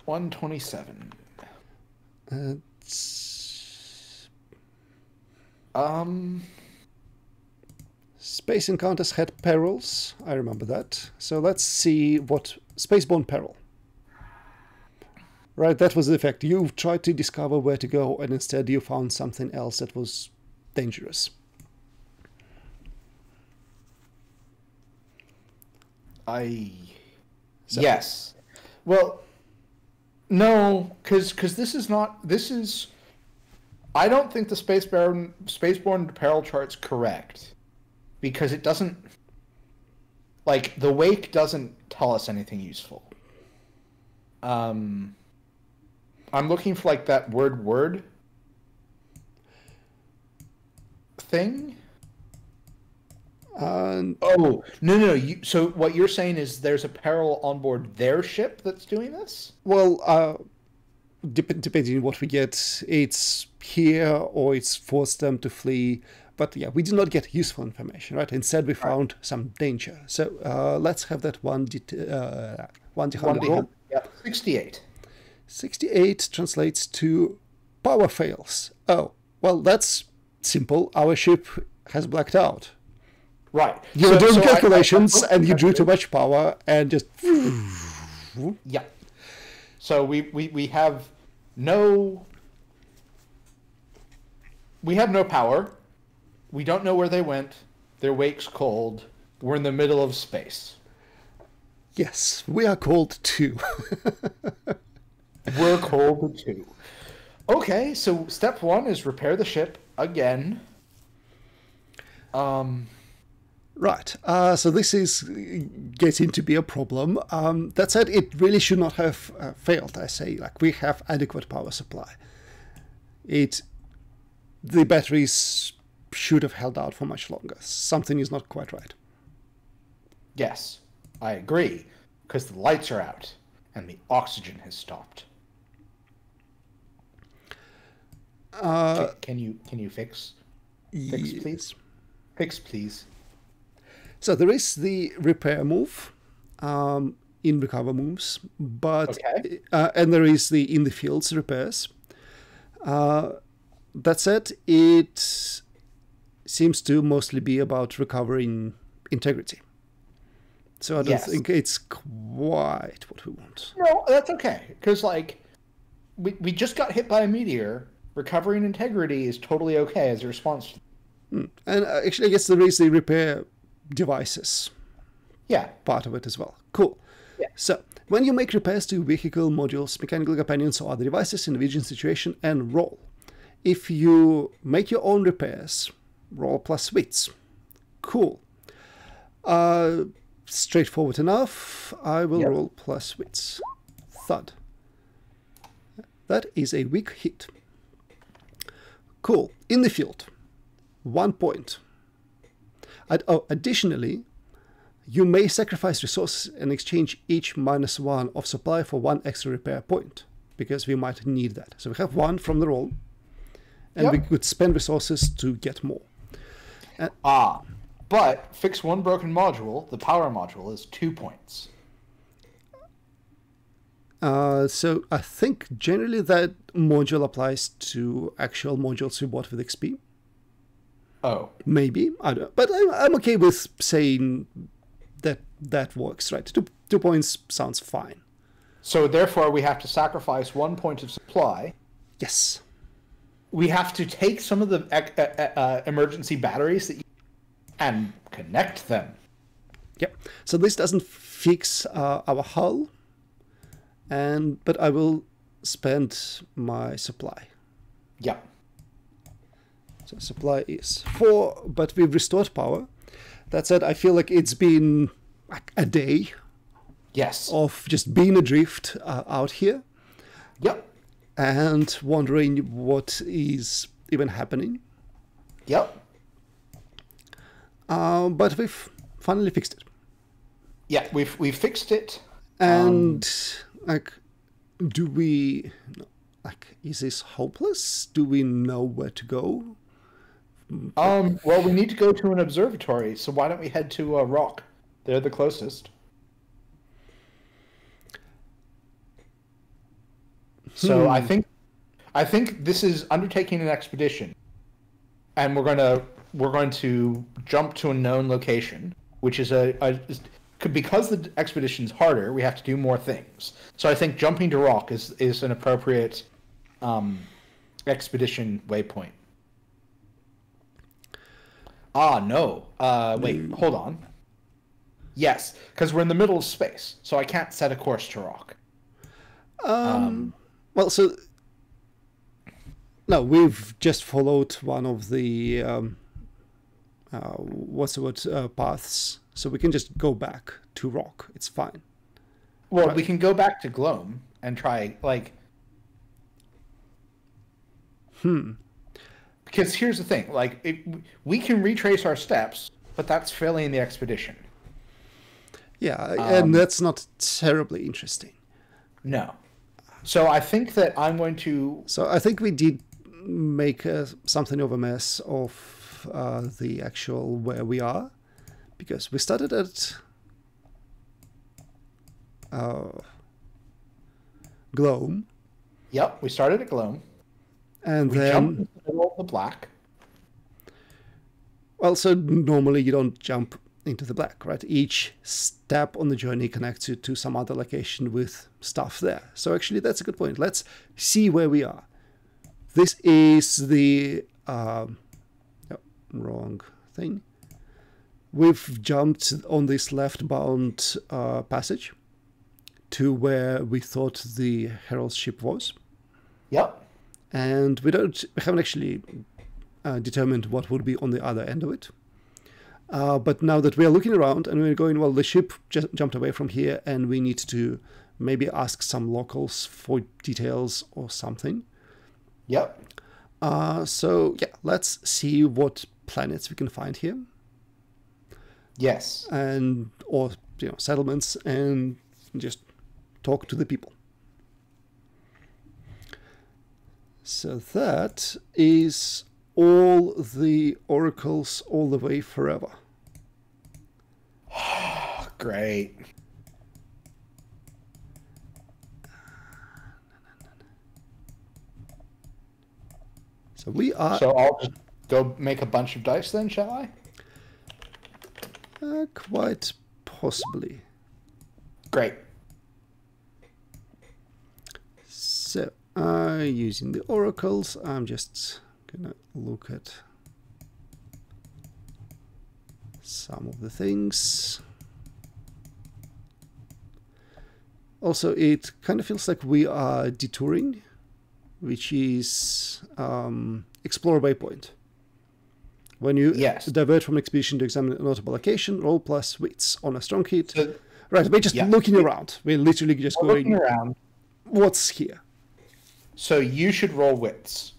Speaker 2: 127.
Speaker 1: Space encounters had perils. I remember that. So let's see what spaceborne peril. Right, that was the effect. You tried to discover where to go, and instead you found something else that was dangerous.
Speaker 2: Yes. Well, no, because this is not. This is. I don't think the spaceborne peril chart's correct, because it doesn't. Like, the wake doesn't tell us anything useful. I'm looking for like that word thing. Oh no! So what you're saying is there's a peril on board their ship that's doing this?
Speaker 1: Well, depending on what we get, it's here or it's forced them to flee. But yeah, we did not get useful information, right? Instead, we found some danger. So let's have that one roll.
Speaker 2: Yeah, 68.
Speaker 1: 68 translates to power fails. Oh, well, that's simple. Our ship has blacked out.
Speaker 2: Right.
Speaker 1: You were doing calculations and you drew too much power and just...
Speaker 2: Yeah. So we have no... We have no power. We don't know where they went. Their wake's cold. We're in the middle of space.
Speaker 1: Yes, we are cold too.
Speaker 2: We're cold too. Okay, so step one is repair the ship again.
Speaker 1: Right, so this is getting to be a problem. That said, it really should not have failed, I say. Like, we have adequate power supply. The batteries should have held out for much longer. Something is not quite right.
Speaker 2: Yes, I agree, because the lights are out and the oxygen has stopped. Can you fix? Fix,
Speaker 1: yes.
Speaker 2: please. Fix, please.
Speaker 1: So there is the repair move in recover moves, but
Speaker 2: okay.
Speaker 1: And there is the in the fields repairs. That said, it seems to mostly be about recovering integrity. So I don't think it's quite what we want.
Speaker 2: No, that's okay, because like we just got hit by a meteor. Recovering integrity is totally okay as a response.
Speaker 1: And actually, I guess there is the repair devices.
Speaker 2: Yeah.
Speaker 1: Part of it as well. Cool.
Speaker 2: Yeah.
Speaker 1: So when you make repairs to vehicle, modules, mechanical companions, or other devices in a vision situation, and roll. If you make your own repairs, roll plus wits. Cool. Straightforward enough. I will roll plus wits. Thud. That is a weak hit. Cool. In the field, 1 point. Additionally, you may sacrifice resources and exchange each -1 of supply for 1 extra repair point, because we might need that. So we have 1 from the roll, and we could spend resources to get more.
Speaker 2: But fix 1 broken module, the power module, is 2 points.
Speaker 1: So I think generally that module applies to actual modules we bought with XP.
Speaker 2: Oh.
Speaker 1: Maybe. I don't. But I'm okay with saying that works, right? 2 points sounds fine.
Speaker 2: So therefore we have to sacrifice 1 point of supply.
Speaker 1: Yes.
Speaker 2: We have to take some of the emergency batteries and connect them.
Speaker 1: Yep. So this doesn't fix our hull, but I will spend my supply.
Speaker 2: Yeah.
Speaker 1: So supply is 4, but we've restored power. That said, I feel like it's been like a day
Speaker 2: Yes.
Speaker 1: of just being adrift out here
Speaker 2: Yep.
Speaker 1: and wondering what is even happening.
Speaker 2: Yep.
Speaker 1: But we've finally fixed it.
Speaker 2: Yeah, we fixed it.
Speaker 1: And like, do we like? Is this hopeless? Do we know where to go?
Speaker 2: Well, we need to go to an observatory, so why don't we head to Rock? They're the closest. So I think this is undertaking an expedition, and we're going to jump to a known location, which is because the expedition's harder, we have to do more things. So I think jumping to Rock is an appropriate expedition waypoint. No. Wait, hold on. Yes, because we're in the middle of space, so I can't set a course to Rock.
Speaker 1: Well, so no, we've just followed one of the paths, so we can just go back to Rock. It's fine.
Speaker 2: Well, we can go back to Gloam and try, like... Because here's the thing, like, we can retrace our steps, but that's failing the expedition.
Speaker 1: Yeah, and that's not terribly interesting.
Speaker 2: No. So I think that I'm going to...
Speaker 1: So I think we did make something of a mess of the actual where we are, because we started at Gloam.
Speaker 2: Yep, we started at Gloam.
Speaker 1: And
Speaker 2: we
Speaker 1: then...
Speaker 2: jumped into the middle of the black.
Speaker 1: Well, so normally you don't jump into the black, right? Each step on the journey connects you to some other location with stuff there. So actually, that's a good point. Let's see where we are. This is the wrong thing. We've jumped on this left-bound passage to where we thought the Herald's ship was.
Speaker 2: Yep.
Speaker 1: And we haven't actually determined what would be on the other end of it. But now that we are looking around and we're going, well, the ship just jumped away from here and we need to maybe ask some locals for details or something.
Speaker 2: Yep.
Speaker 1: So, yeah, let's see what planets we can find here.
Speaker 2: Yes.
Speaker 1: Or settlements, and just talk to the people. So that is all the oracles all the way forever.
Speaker 2: Great.
Speaker 1: So we are...
Speaker 2: So I'll just go make a bunch of dice then, shall I?
Speaker 1: Quite possibly.
Speaker 2: Great.
Speaker 1: So, using the oracles, I'm just gonna look at some of the things. Also, it kind of feels like we are detouring, which is explore waypoint. When you divert from an expedition to examine a notable location, roll plus wits on a strong hit. So, right, we're just looking around. We're literally just going
Speaker 2: looking around.
Speaker 1: What's here?
Speaker 2: So you should roll wits.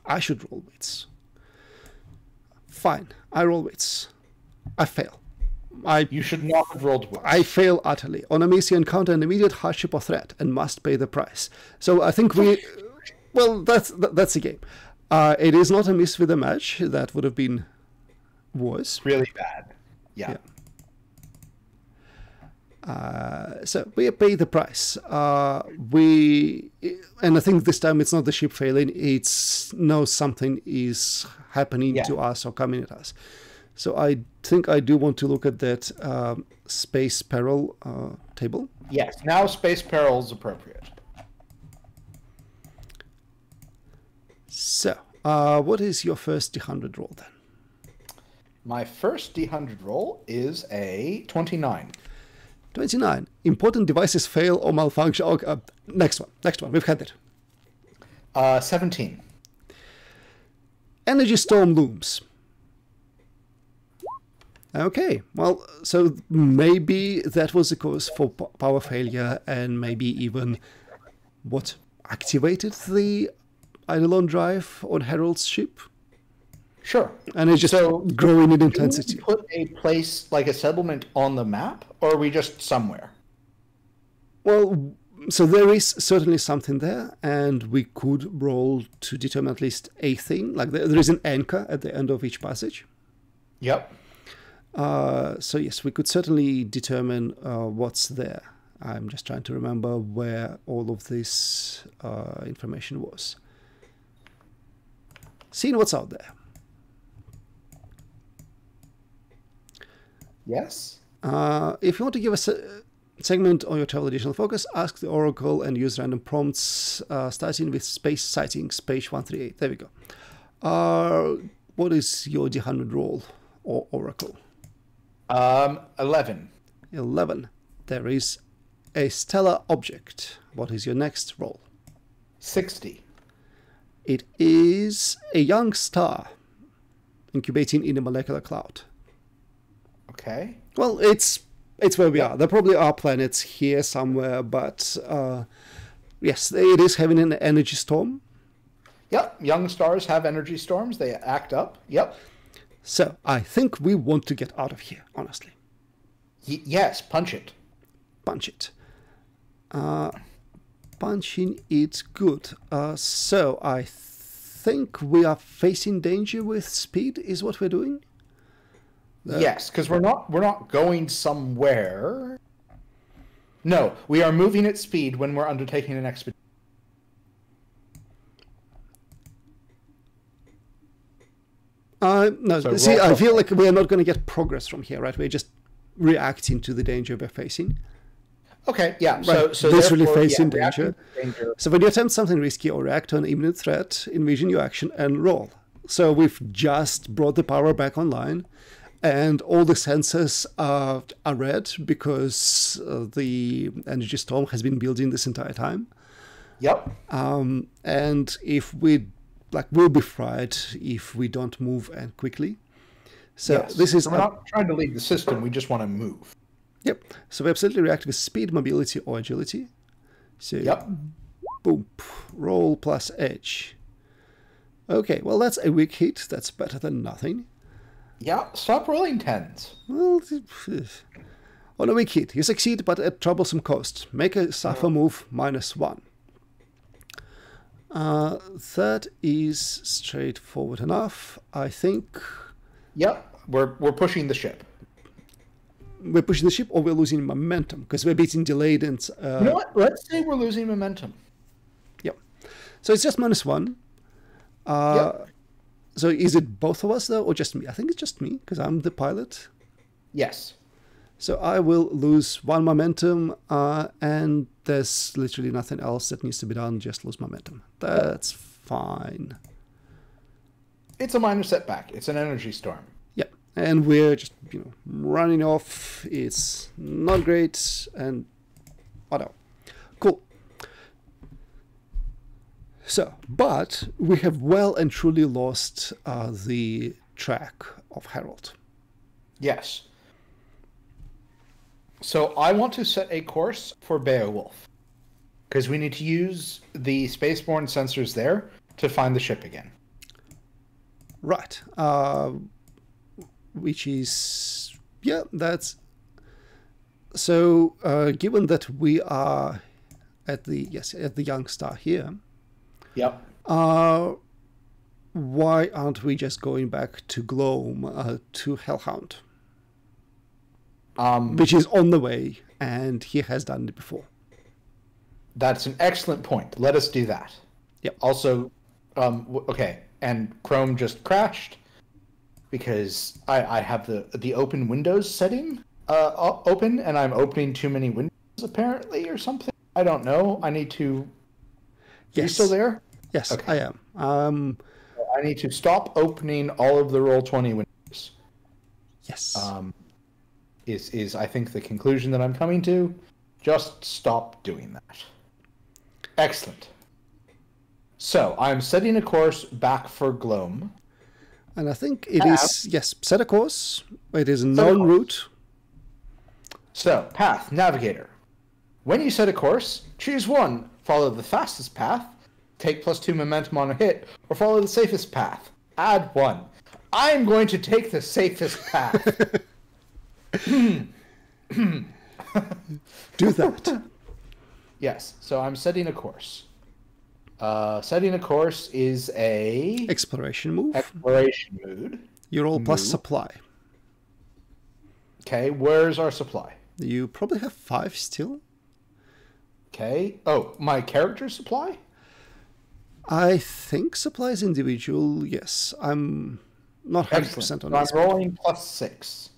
Speaker 1: I should roll wits. Fine, I roll wits. I fail.
Speaker 2: You should not have rolled wits.
Speaker 1: I fail utterly. On a miss, you encounter an immediate hardship or threat and must pay the price. So I think we... Well, that's the game. It is not a miss with a match. That would have been worse.
Speaker 2: Really bad. Yeah.
Speaker 1: So we pay the price. And I think this time it's not the ship failing. It's something is happening to us or coming at us. So I think I do want to look at that space peril table.
Speaker 2: Yes. Now space peril is appropriate.
Speaker 1: So, what is your first D100 roll then?
Speaker 2: My first D100 roll is a 29.
Speaker 1: 29. Important devices fail or malfunction. Oh, next one. We've had it.
Speaker 2: 17.
Speaker 1: Energy storm looms. Okay, well, so maybe that was the cause for power failure, and maybe even what activated the Eidolon drive on Harold's ship,
Speaker 2: Sure.
Speaker 1: and it's just
Speaker 2: So,
Speaker 1: growing in
Speaker 2: do we
Speaker 1: intensity.
Speaker 2: put a place like a settlement on the map, or are we just somewhere?
Speaker 1: Well, so there is certainly something there, and we could roll to determine at least a thing. Like there is an anchor at the end of each passage.
Speaker 2: Yep.
Speaker 1: So yes, we could certainly determine what's there. I'm just trying to remember where all of this information was. Seeing what's out there.
Speaker 2: Yes.
Speaker 1: If you want to give us a segment on your travel additional focus, ask the Oracle and use random prompts, starting with Space Sightings, page 138. There we go. What is your D100 roll or Oracle?
Speaker 2: 11.
Speaker 1: 11. There is a stellar object. What is your next roll?
Speaker 2: 60.
Speaker 1: It is a young star incubating in a molecular cloud.
Speaker 2: Okay.
Speaker 1: Well, it's where we are. There probably are planets here somewhere, but yes, it is having an energy storm.
Speaker 2: Yep. Young stars have energy storms. They act up. Yep.
Speaker 1: So I think we want to get out of here, honestly.
Speaker 2: Yes. Punch it.
Speaker 1: Punch it. Punching it good. So I think we are facing danger with speed, is what we're doing.
Speaker 2: Yes, because we're not going somewhere. No, we are moving at speed when we're undertaking an expedition.
Speaker 1: No,
Speaker 2: So
Speaker 1: see,
Speaker 2: roll
Speaker 1: I feel like we are not going to get progress from here, right? We're just reacting to the danger we're facing.
Speaker 2: Okay, yeah.
Speaker 1: Right.
Speaker 2: So
Speaker 1: Literally
Speaker 2: therefore,
Speaker 1: facing
Speaker 2: yeah,
Speaker 1: danger.
Speaker 2: danger.
Speaker 1: So when you attempt something risky or react to an imminent threat, envision your action and roll. So we've just brought the power back online, and all the sensors are red because the energy storm has been building this entire time.
Speaker 2: Yep.
Speaker 1: And if we'll be fried if we don't move and quickly. So
Speaker 2: Yes.
Speaker 1: this is
Speaker 2: We're not trying to leave the system. We just want to move.
Speaker 1: Yep. So we absolutely react with speed, mobility, or agility. So
Speaker 2: Yep.
Speaker 1: boom, roll plus edge. Okay, well that's a weak hit. That's better than nothing.
Speaker 2: Yeah. Stop rolling tens.
Speaker 1: Well, on a weak hit, you succeed, but at troublesome cost. Make a suffer move -1. That is straightforward enough, I think.
Speaker 2: Yep. We're pushing the ship.
Speaker 1: We're pushing the ship, or we're losing momentum because we're beating delayed and.
Speaker 2: You know what? Let's say we're losing momentum.
Speaker 1: Yep. So it's just -1.
Speaker 2: Yep.
Speaker 1: So is it both of us though, or just me? I think it's just me because I'm the pilot.
Speaker 2: Yes.
Speaker 1: So I will lose 1 momentum, and there's literally nothing else that needs to be done. Just lose momentum. That's fine.
Speaker 2: It's a minor setback. It's an energy storm.
Speaker 1: Yep. And we're just running off. It's not great, and whatever. Cool. So, but we have well and truly lost the track of Harold.
Speaker 2: Yes. So I want to set a course for Beowulf, because we need to use the spaceborne sensors there to find the ship again.
Speaker 1: Right. Which is, yeah, that's... So, given that we are at the young star here,
Speaker 2: Yep.
Speaker 1: why aren't we just going back to Gloam, to Hellhound? Which is on the way, and he has done it before.
Speaker 2: That's an excellent point. Let us do that.
Speaker 1: Yep.
Speaker 2: Also, okay, and Chrome just crashed because I have the open Windows setting open, and I'm opening too many windows apparently, or something. I don't know. I need to...
Speaker 1: Yes.
Speaker 2: You still there?
Speaker 1: Yes,
Speaker 2: Okay.
Speaker 1: I am.
Speaker 2: I need to stop opening all of the Roll20 windows.
Speaker 1: Yes.
Speaker 2: Is I think the conclusion that I'm coming to. Just stop doing that. Excellent. So I'm setting a course back for Gloam.
Speaker 1: And I think it is, yes, set a course. It is a known route.
Speaker 2: So, path, navigator. When you set a course, choose one. Follow the fastest path, take +2 momentum on a hit, or follow the safest path. Add 1. I'm going to take the safest path.
Speaker 1: Do that.
Speaker 2: Yes, so I'm setting a course. Setting a course is a...
Speaker 1: Exploration move.
Speaker 2: Exploration mood.
Speaker 1: You roll plus supply.
Speaker 2: Okay, where's our supply?
Speaker 1: You probably have 5 still.
Speaker 2: Okay. Oh, my character supply?
Speaker 1: I think supply is individual, yes. I'm not 100% on this.
Speaker 2: I'm rolling +6.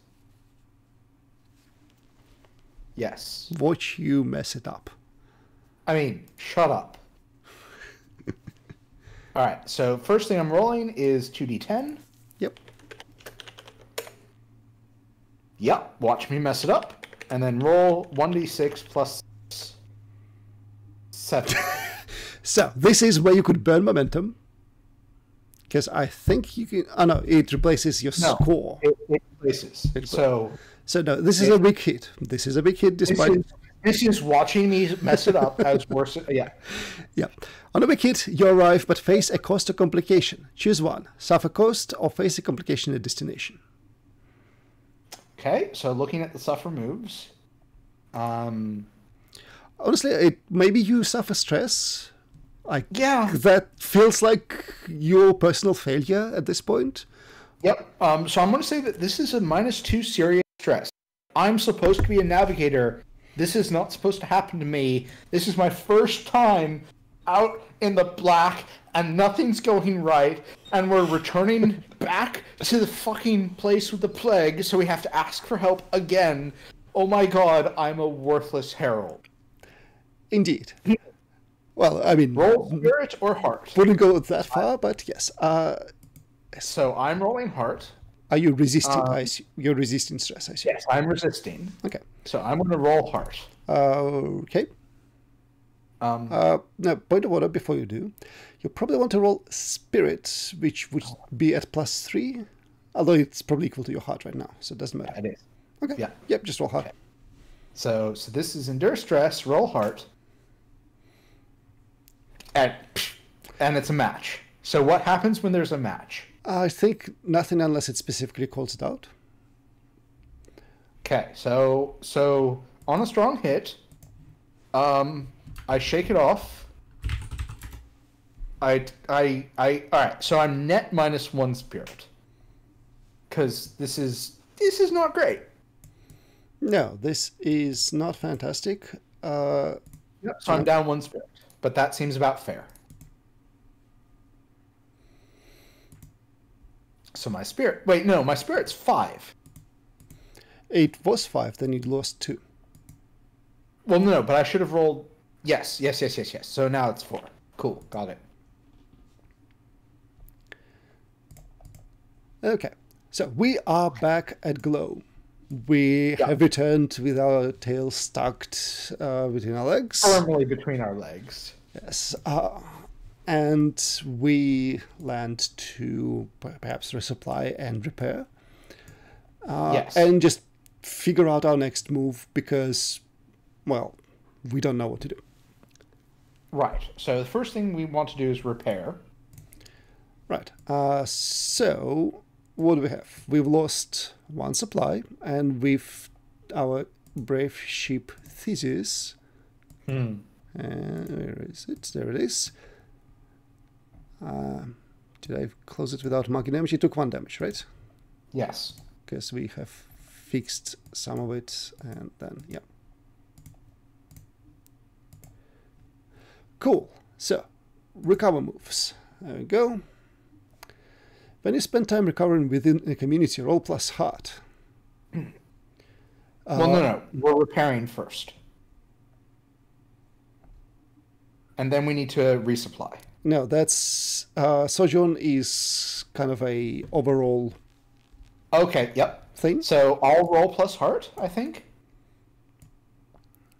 Speaker 2: Yes.
Speaker 1: Watch you mess it up.
Speaker 2: I mean, shut up. All right, so first thing I'm rolling is 2d10.
Speaker 1: Yep.
Speaker 2: Yep, watch me mess it up. And then roll 1d6 plus 7.
Speaker 1: So, this is where you could burn momentum. Because I think you can... Oh, no, it replaces your score.
Speaker 2: It replaces. So
Speaker 1: no, this is a big hit. This is a big hit despite...
Speaker 2: This is watching me mess it up as worse. Yeah.
Speaker 1: Yeah. On a big hit, you arrive but face a cost or complication. Choose one. Suffer cost or face a complication at destination.
Speaker 2: Okay, so looking at the suffer moves.
Speaker 1: Honestly, maybe you suffer stress.
Speaker 2: Yeah.
Speaker 1: That feels like your personal failure at this point.
Speaker 2: Yep. So I'm going to say that this is a -2 serious stress. I'm supposed to be a navigator. This is not supposed to happen to me. This is my first time out in the black and nothing's going right. And we're returning back to the fucking place with the plague. So we have to ask for help again. Oh my god, I'm a worthless herald.
Speaker 1: Indeed. Well, I mean...
Speaker 2: Roll spirit or heart?
Speaker 1: Wouldn't go that far, but yes.
Speaker 2: So I'm rolling heart.
Speaker 1: Are you resisting? You're resisting stress, I see.
Speaker 2: Yes, I'm resisting.
Speaker 1: Okay.
Speaker 2: So I'm going to roll heart.
Speaker 1: Okay. Now, point of order before you do. You probably want to roll spirit, which would be at +3. Although it's probably equal to your heart right now, so it doesn't matter.
Speaker 2: Yeah, it is.
Speaker 1: Okay.
Speaker 2: Yeah.
Speaker 1: Yep, just roll heart.
Speaker 2: Okay. So this is endure stress, roll heart. And it's a match. So what happens when there's a match?
Speaker 1: I think nothing unless it specifically calls it out.
Speaker 2: Okay, so on a strong hit, I shake it off. All right. So I'm net -1 spirit, because this is not great.
Speaker 1: No, this is not fantastic.
Speaker 2: Yep, so I'm down 1 spirit, but that seems about fair. So my spirit... Wait, no, my spirit's 5.
Speaker 1: It was 5, then you lost 2.
Speaker 2: Well, no, but I should have rolled... Yes. So now it's 4. Cool, got it.
Speaker 1: Okay, so we are back at Glow. We have returned with our tails stuck between our legs.
Speaker 2: Firmly between our legs.
Speaker 1: Yes. And we land to perhaps resupply and repair.
Speaker 2: Yes.
Speaker 1: And just figure out our next move because, well, we don't know what to do.
Speaker 2: Right. So the first thing we want to do is repair.
Speaker 1: Right. So what do we have? We've lost 1 supply, and we've our brave sheep Theseus. Where is it? There it is. Did I close it without marking damage? It took 1 damage, right?
Speaker 2: Yes.
Speaker 1: Because we have fixed some of it, and then, yeah. Cool. So, recover moves. There we go. When you spend time recovering within a community, roll plus heart.
Speaker 2: Well, no. We're repairing first. And then we need to resupply.
Speaker 1: No, that's... Sojourn is kind of a overall...
Speaker 2: Okay, yep.
Speaker 1: Thing.
Speaker 2: So I'll roll plus heart, I think.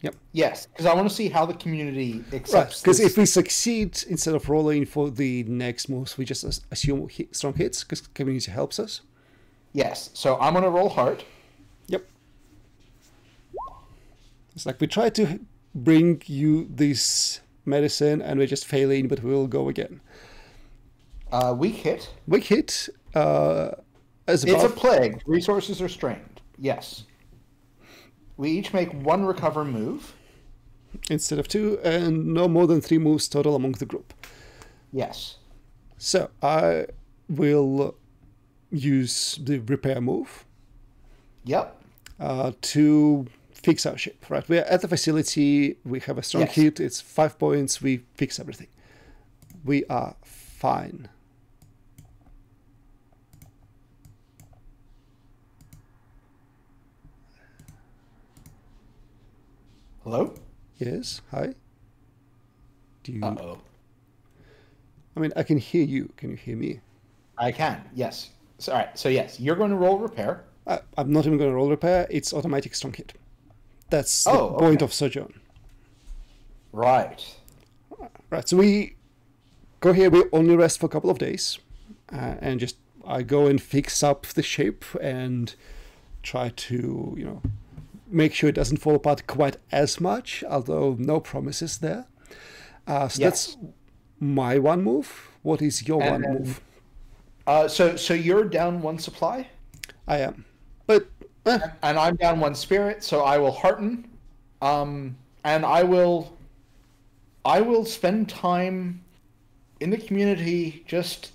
Speaker 1: Yep.
Speaker 2: Yes, because I want to see how the community
Speaker 1: Right,
Speaker 2: accepts
Speaker 1: because
Speaker 2: this.
Speaker 1: if we succeed, instead of rolling for the next moves, we just assume strong hits, because community helps us.
Speaker 2: Yes, so I'm going to roll hard.
Speaker 1: Yep. It's like we try to bring you this medicine and we're just failing, but we'll go again.
Speaker 2: Weak hit.
Speaker 1: Weak hit, as
Speaker 2: It's a
Speaker 1: above.
Speaker 2: plague. Resources are strained. Yes. We each make one recover move.
Speaker 1: Instead of 2, and no more than 3 moves total among the group.
Speaker 2: Yes.
Speaker 1: So I will use the repair move
Speaker 2: Yep.
Speaker 1: to fix our ship. Right, we're at the facility. We have a strong
Speaker 2: Yes.
Speaker 1: hit. It's 5 points. We fix everything. We are fine.
Speaker 2: Hello?
Speaker 1: Yes. Hi. Do you?
Speaker 2: Uh-oh.
Speaker 1: I mean, I can hear you. Can you hear me?
Speaker 2: I can, yes. So, all right, so yes, you're going to roll repair.
Speaker 1: I'm not even going to roll repair. It's automatic strong hit. That's the
Speaker 2: Oh,
Speaker 1: point
Speaker 2: okay.
Speaker 1: of sojourn.
Speaker 2: Right.
Speaker 1: Right. So we go here. We only rest for a couple of days, and just I go and fix up the ship and try to, make sure it doesn't fall apart quite as much. Although no promises there. So
Speaker 2: Yes.
Speaker 1: that's my one move. What is your one
Speaker 2: And then-
Speaker 1: move?
Speaker 2: So you're down 1 supply,
Speaker 1: I am, but
Speaker 2: and I'm down 1 spirit, so I will hearten, and I will spend time in the community just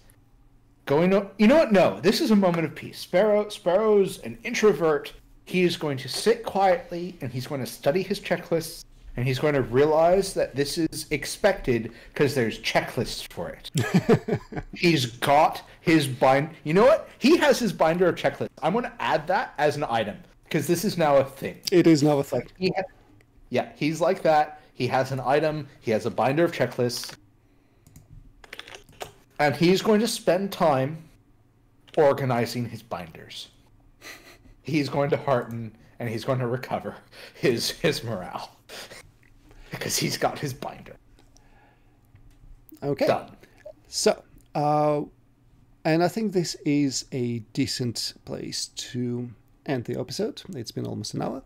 Speaker 2: going. You know what? No, this is a moment of peace. Sparrow's an introvert. He is going to sit quietly and he's going to study his checklists. And he's going to realize that this is expected because there's checklists for it. He's got his You know what? He has his binder of checklists. I'm going to add that as an item because this is now a thing.
Speaker 1: it is now a thing.
Speaker 2: Yeah, he's like that. He has an item. He has a binder of checklists. And he's going to spend time organizing his binders. He's going to hearten and he's going to recover his morale. Because he's got his binder.
Speaker 1: Okay.
Speaker 2: Done.
Speaker 1: So, and I think this is a decent place to end the episode. It's been almost an hour.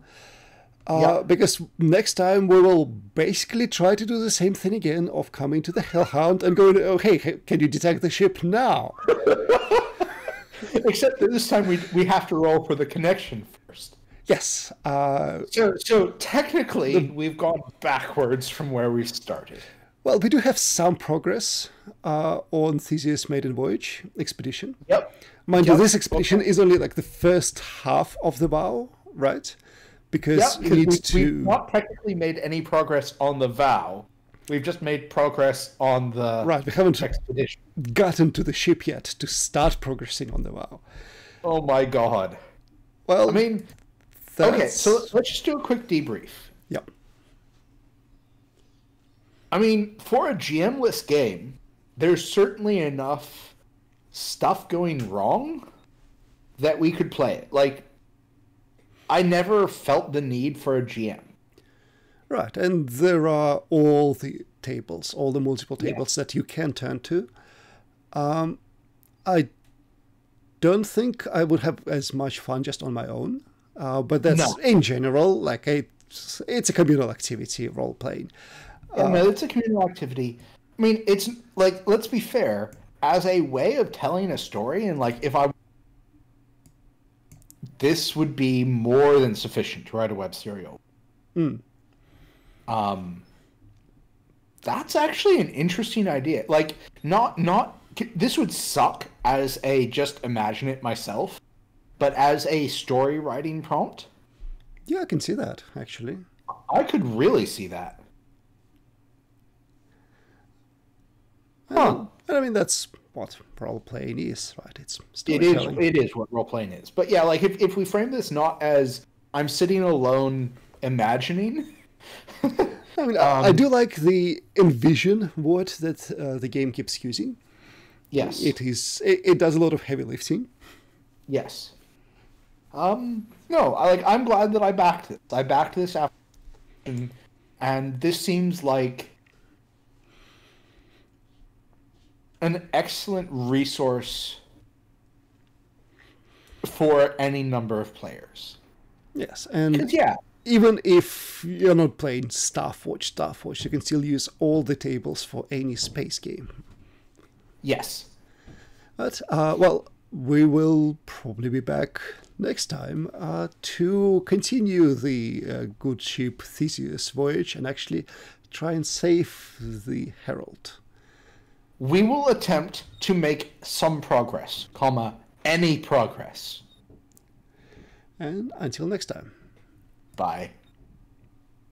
Speaker 2: Yeah.
Speaker 1: Because next time we will basically try to do the same thing again of coming to the Hellhound and going, oh, hey, can you detect the ship now?
Speaker 2: Except that this time we have to roll for the connection first.
Speaker 1: Yes.
Speaker 2: So technically, we've gone backwards from where we started.
Speaker 1: Well, we do have some progress on Theseus Maiden Voyage expedition.
Speaker 2: Yep.
Speaker 1: Mind you,
Speaker 2: Yep.
Speaker 1: this expedition is only like the first half of the vow, right? Because
Speaker 2: Yep,
Speaker 1: we need
Speaker 2: we've
Speaker 1: to...
Speaker 2: not technically made any progress on the vow. We've just made progress on the
Speaker 1: Right, we haven't
Speaker 2: expedition.
Speaker 1: gotten to the ship yet to start progressing on the vow.
Speaker 2: Oh my god.
Speaker 1: Well,
Speaker 2: I mean, okay, so let's just do a quick debrief.
Speaker 1: Yep.
Speaker 2: I mean, for a GM-less game, there's certainly enough stuff going wrong that we could play it. Like, I never felt the need for a GM.
Speaker 1: Right, and there are all the tables, all the multiple tables that you can turn to. I don't think I would have as much fun just on my own, but that's in general, like it's a communal activity, role playing.
Speaker 2: No, it's a communal activity. I mean, it's like, let's be fair, as a way of telling a story, and like, this would be more than sufficient to write a web serial. That's actually an interesting idea. Like, this would suck as a just imagine it myself, but as a story writing prompt,
Speaker 1: Yeah, I can see that, actually.
Speaker 2: I could really see that.
Speaker 1: And I mean, that's what role playing is, right? It's
Speaker 2: It is.
Speaker 1: storytelling.
Speaker 2: It is what role playing is. But yeah, like if we frame this not as I'm sitting alone imagining.
Speaker 1: I mean, I do like the envision word that the game keeps using.
Speaker 2: Yes.
Speaker 1: It does a lot of heavy lifting.
Speaker 2: Yes. No, I'm glad that I backed this. I backed this after. and this seems like an excellent resource for any number of players.
Speaker 1: Yes, and
Speaker 2: Yeah,
Speaker 1: even if you're not playing Starforged, you can still use all the tables for any space game.
Speaker 2: yes.
Speaker 1: But, well, we will probably be back next time to continue the good ship Theseus voyage and actually try and save the Herald.
Speaker 2: We will attempt to make some progress, any progress.
Speaker 1: And until next time.
Speaker 2: Bye.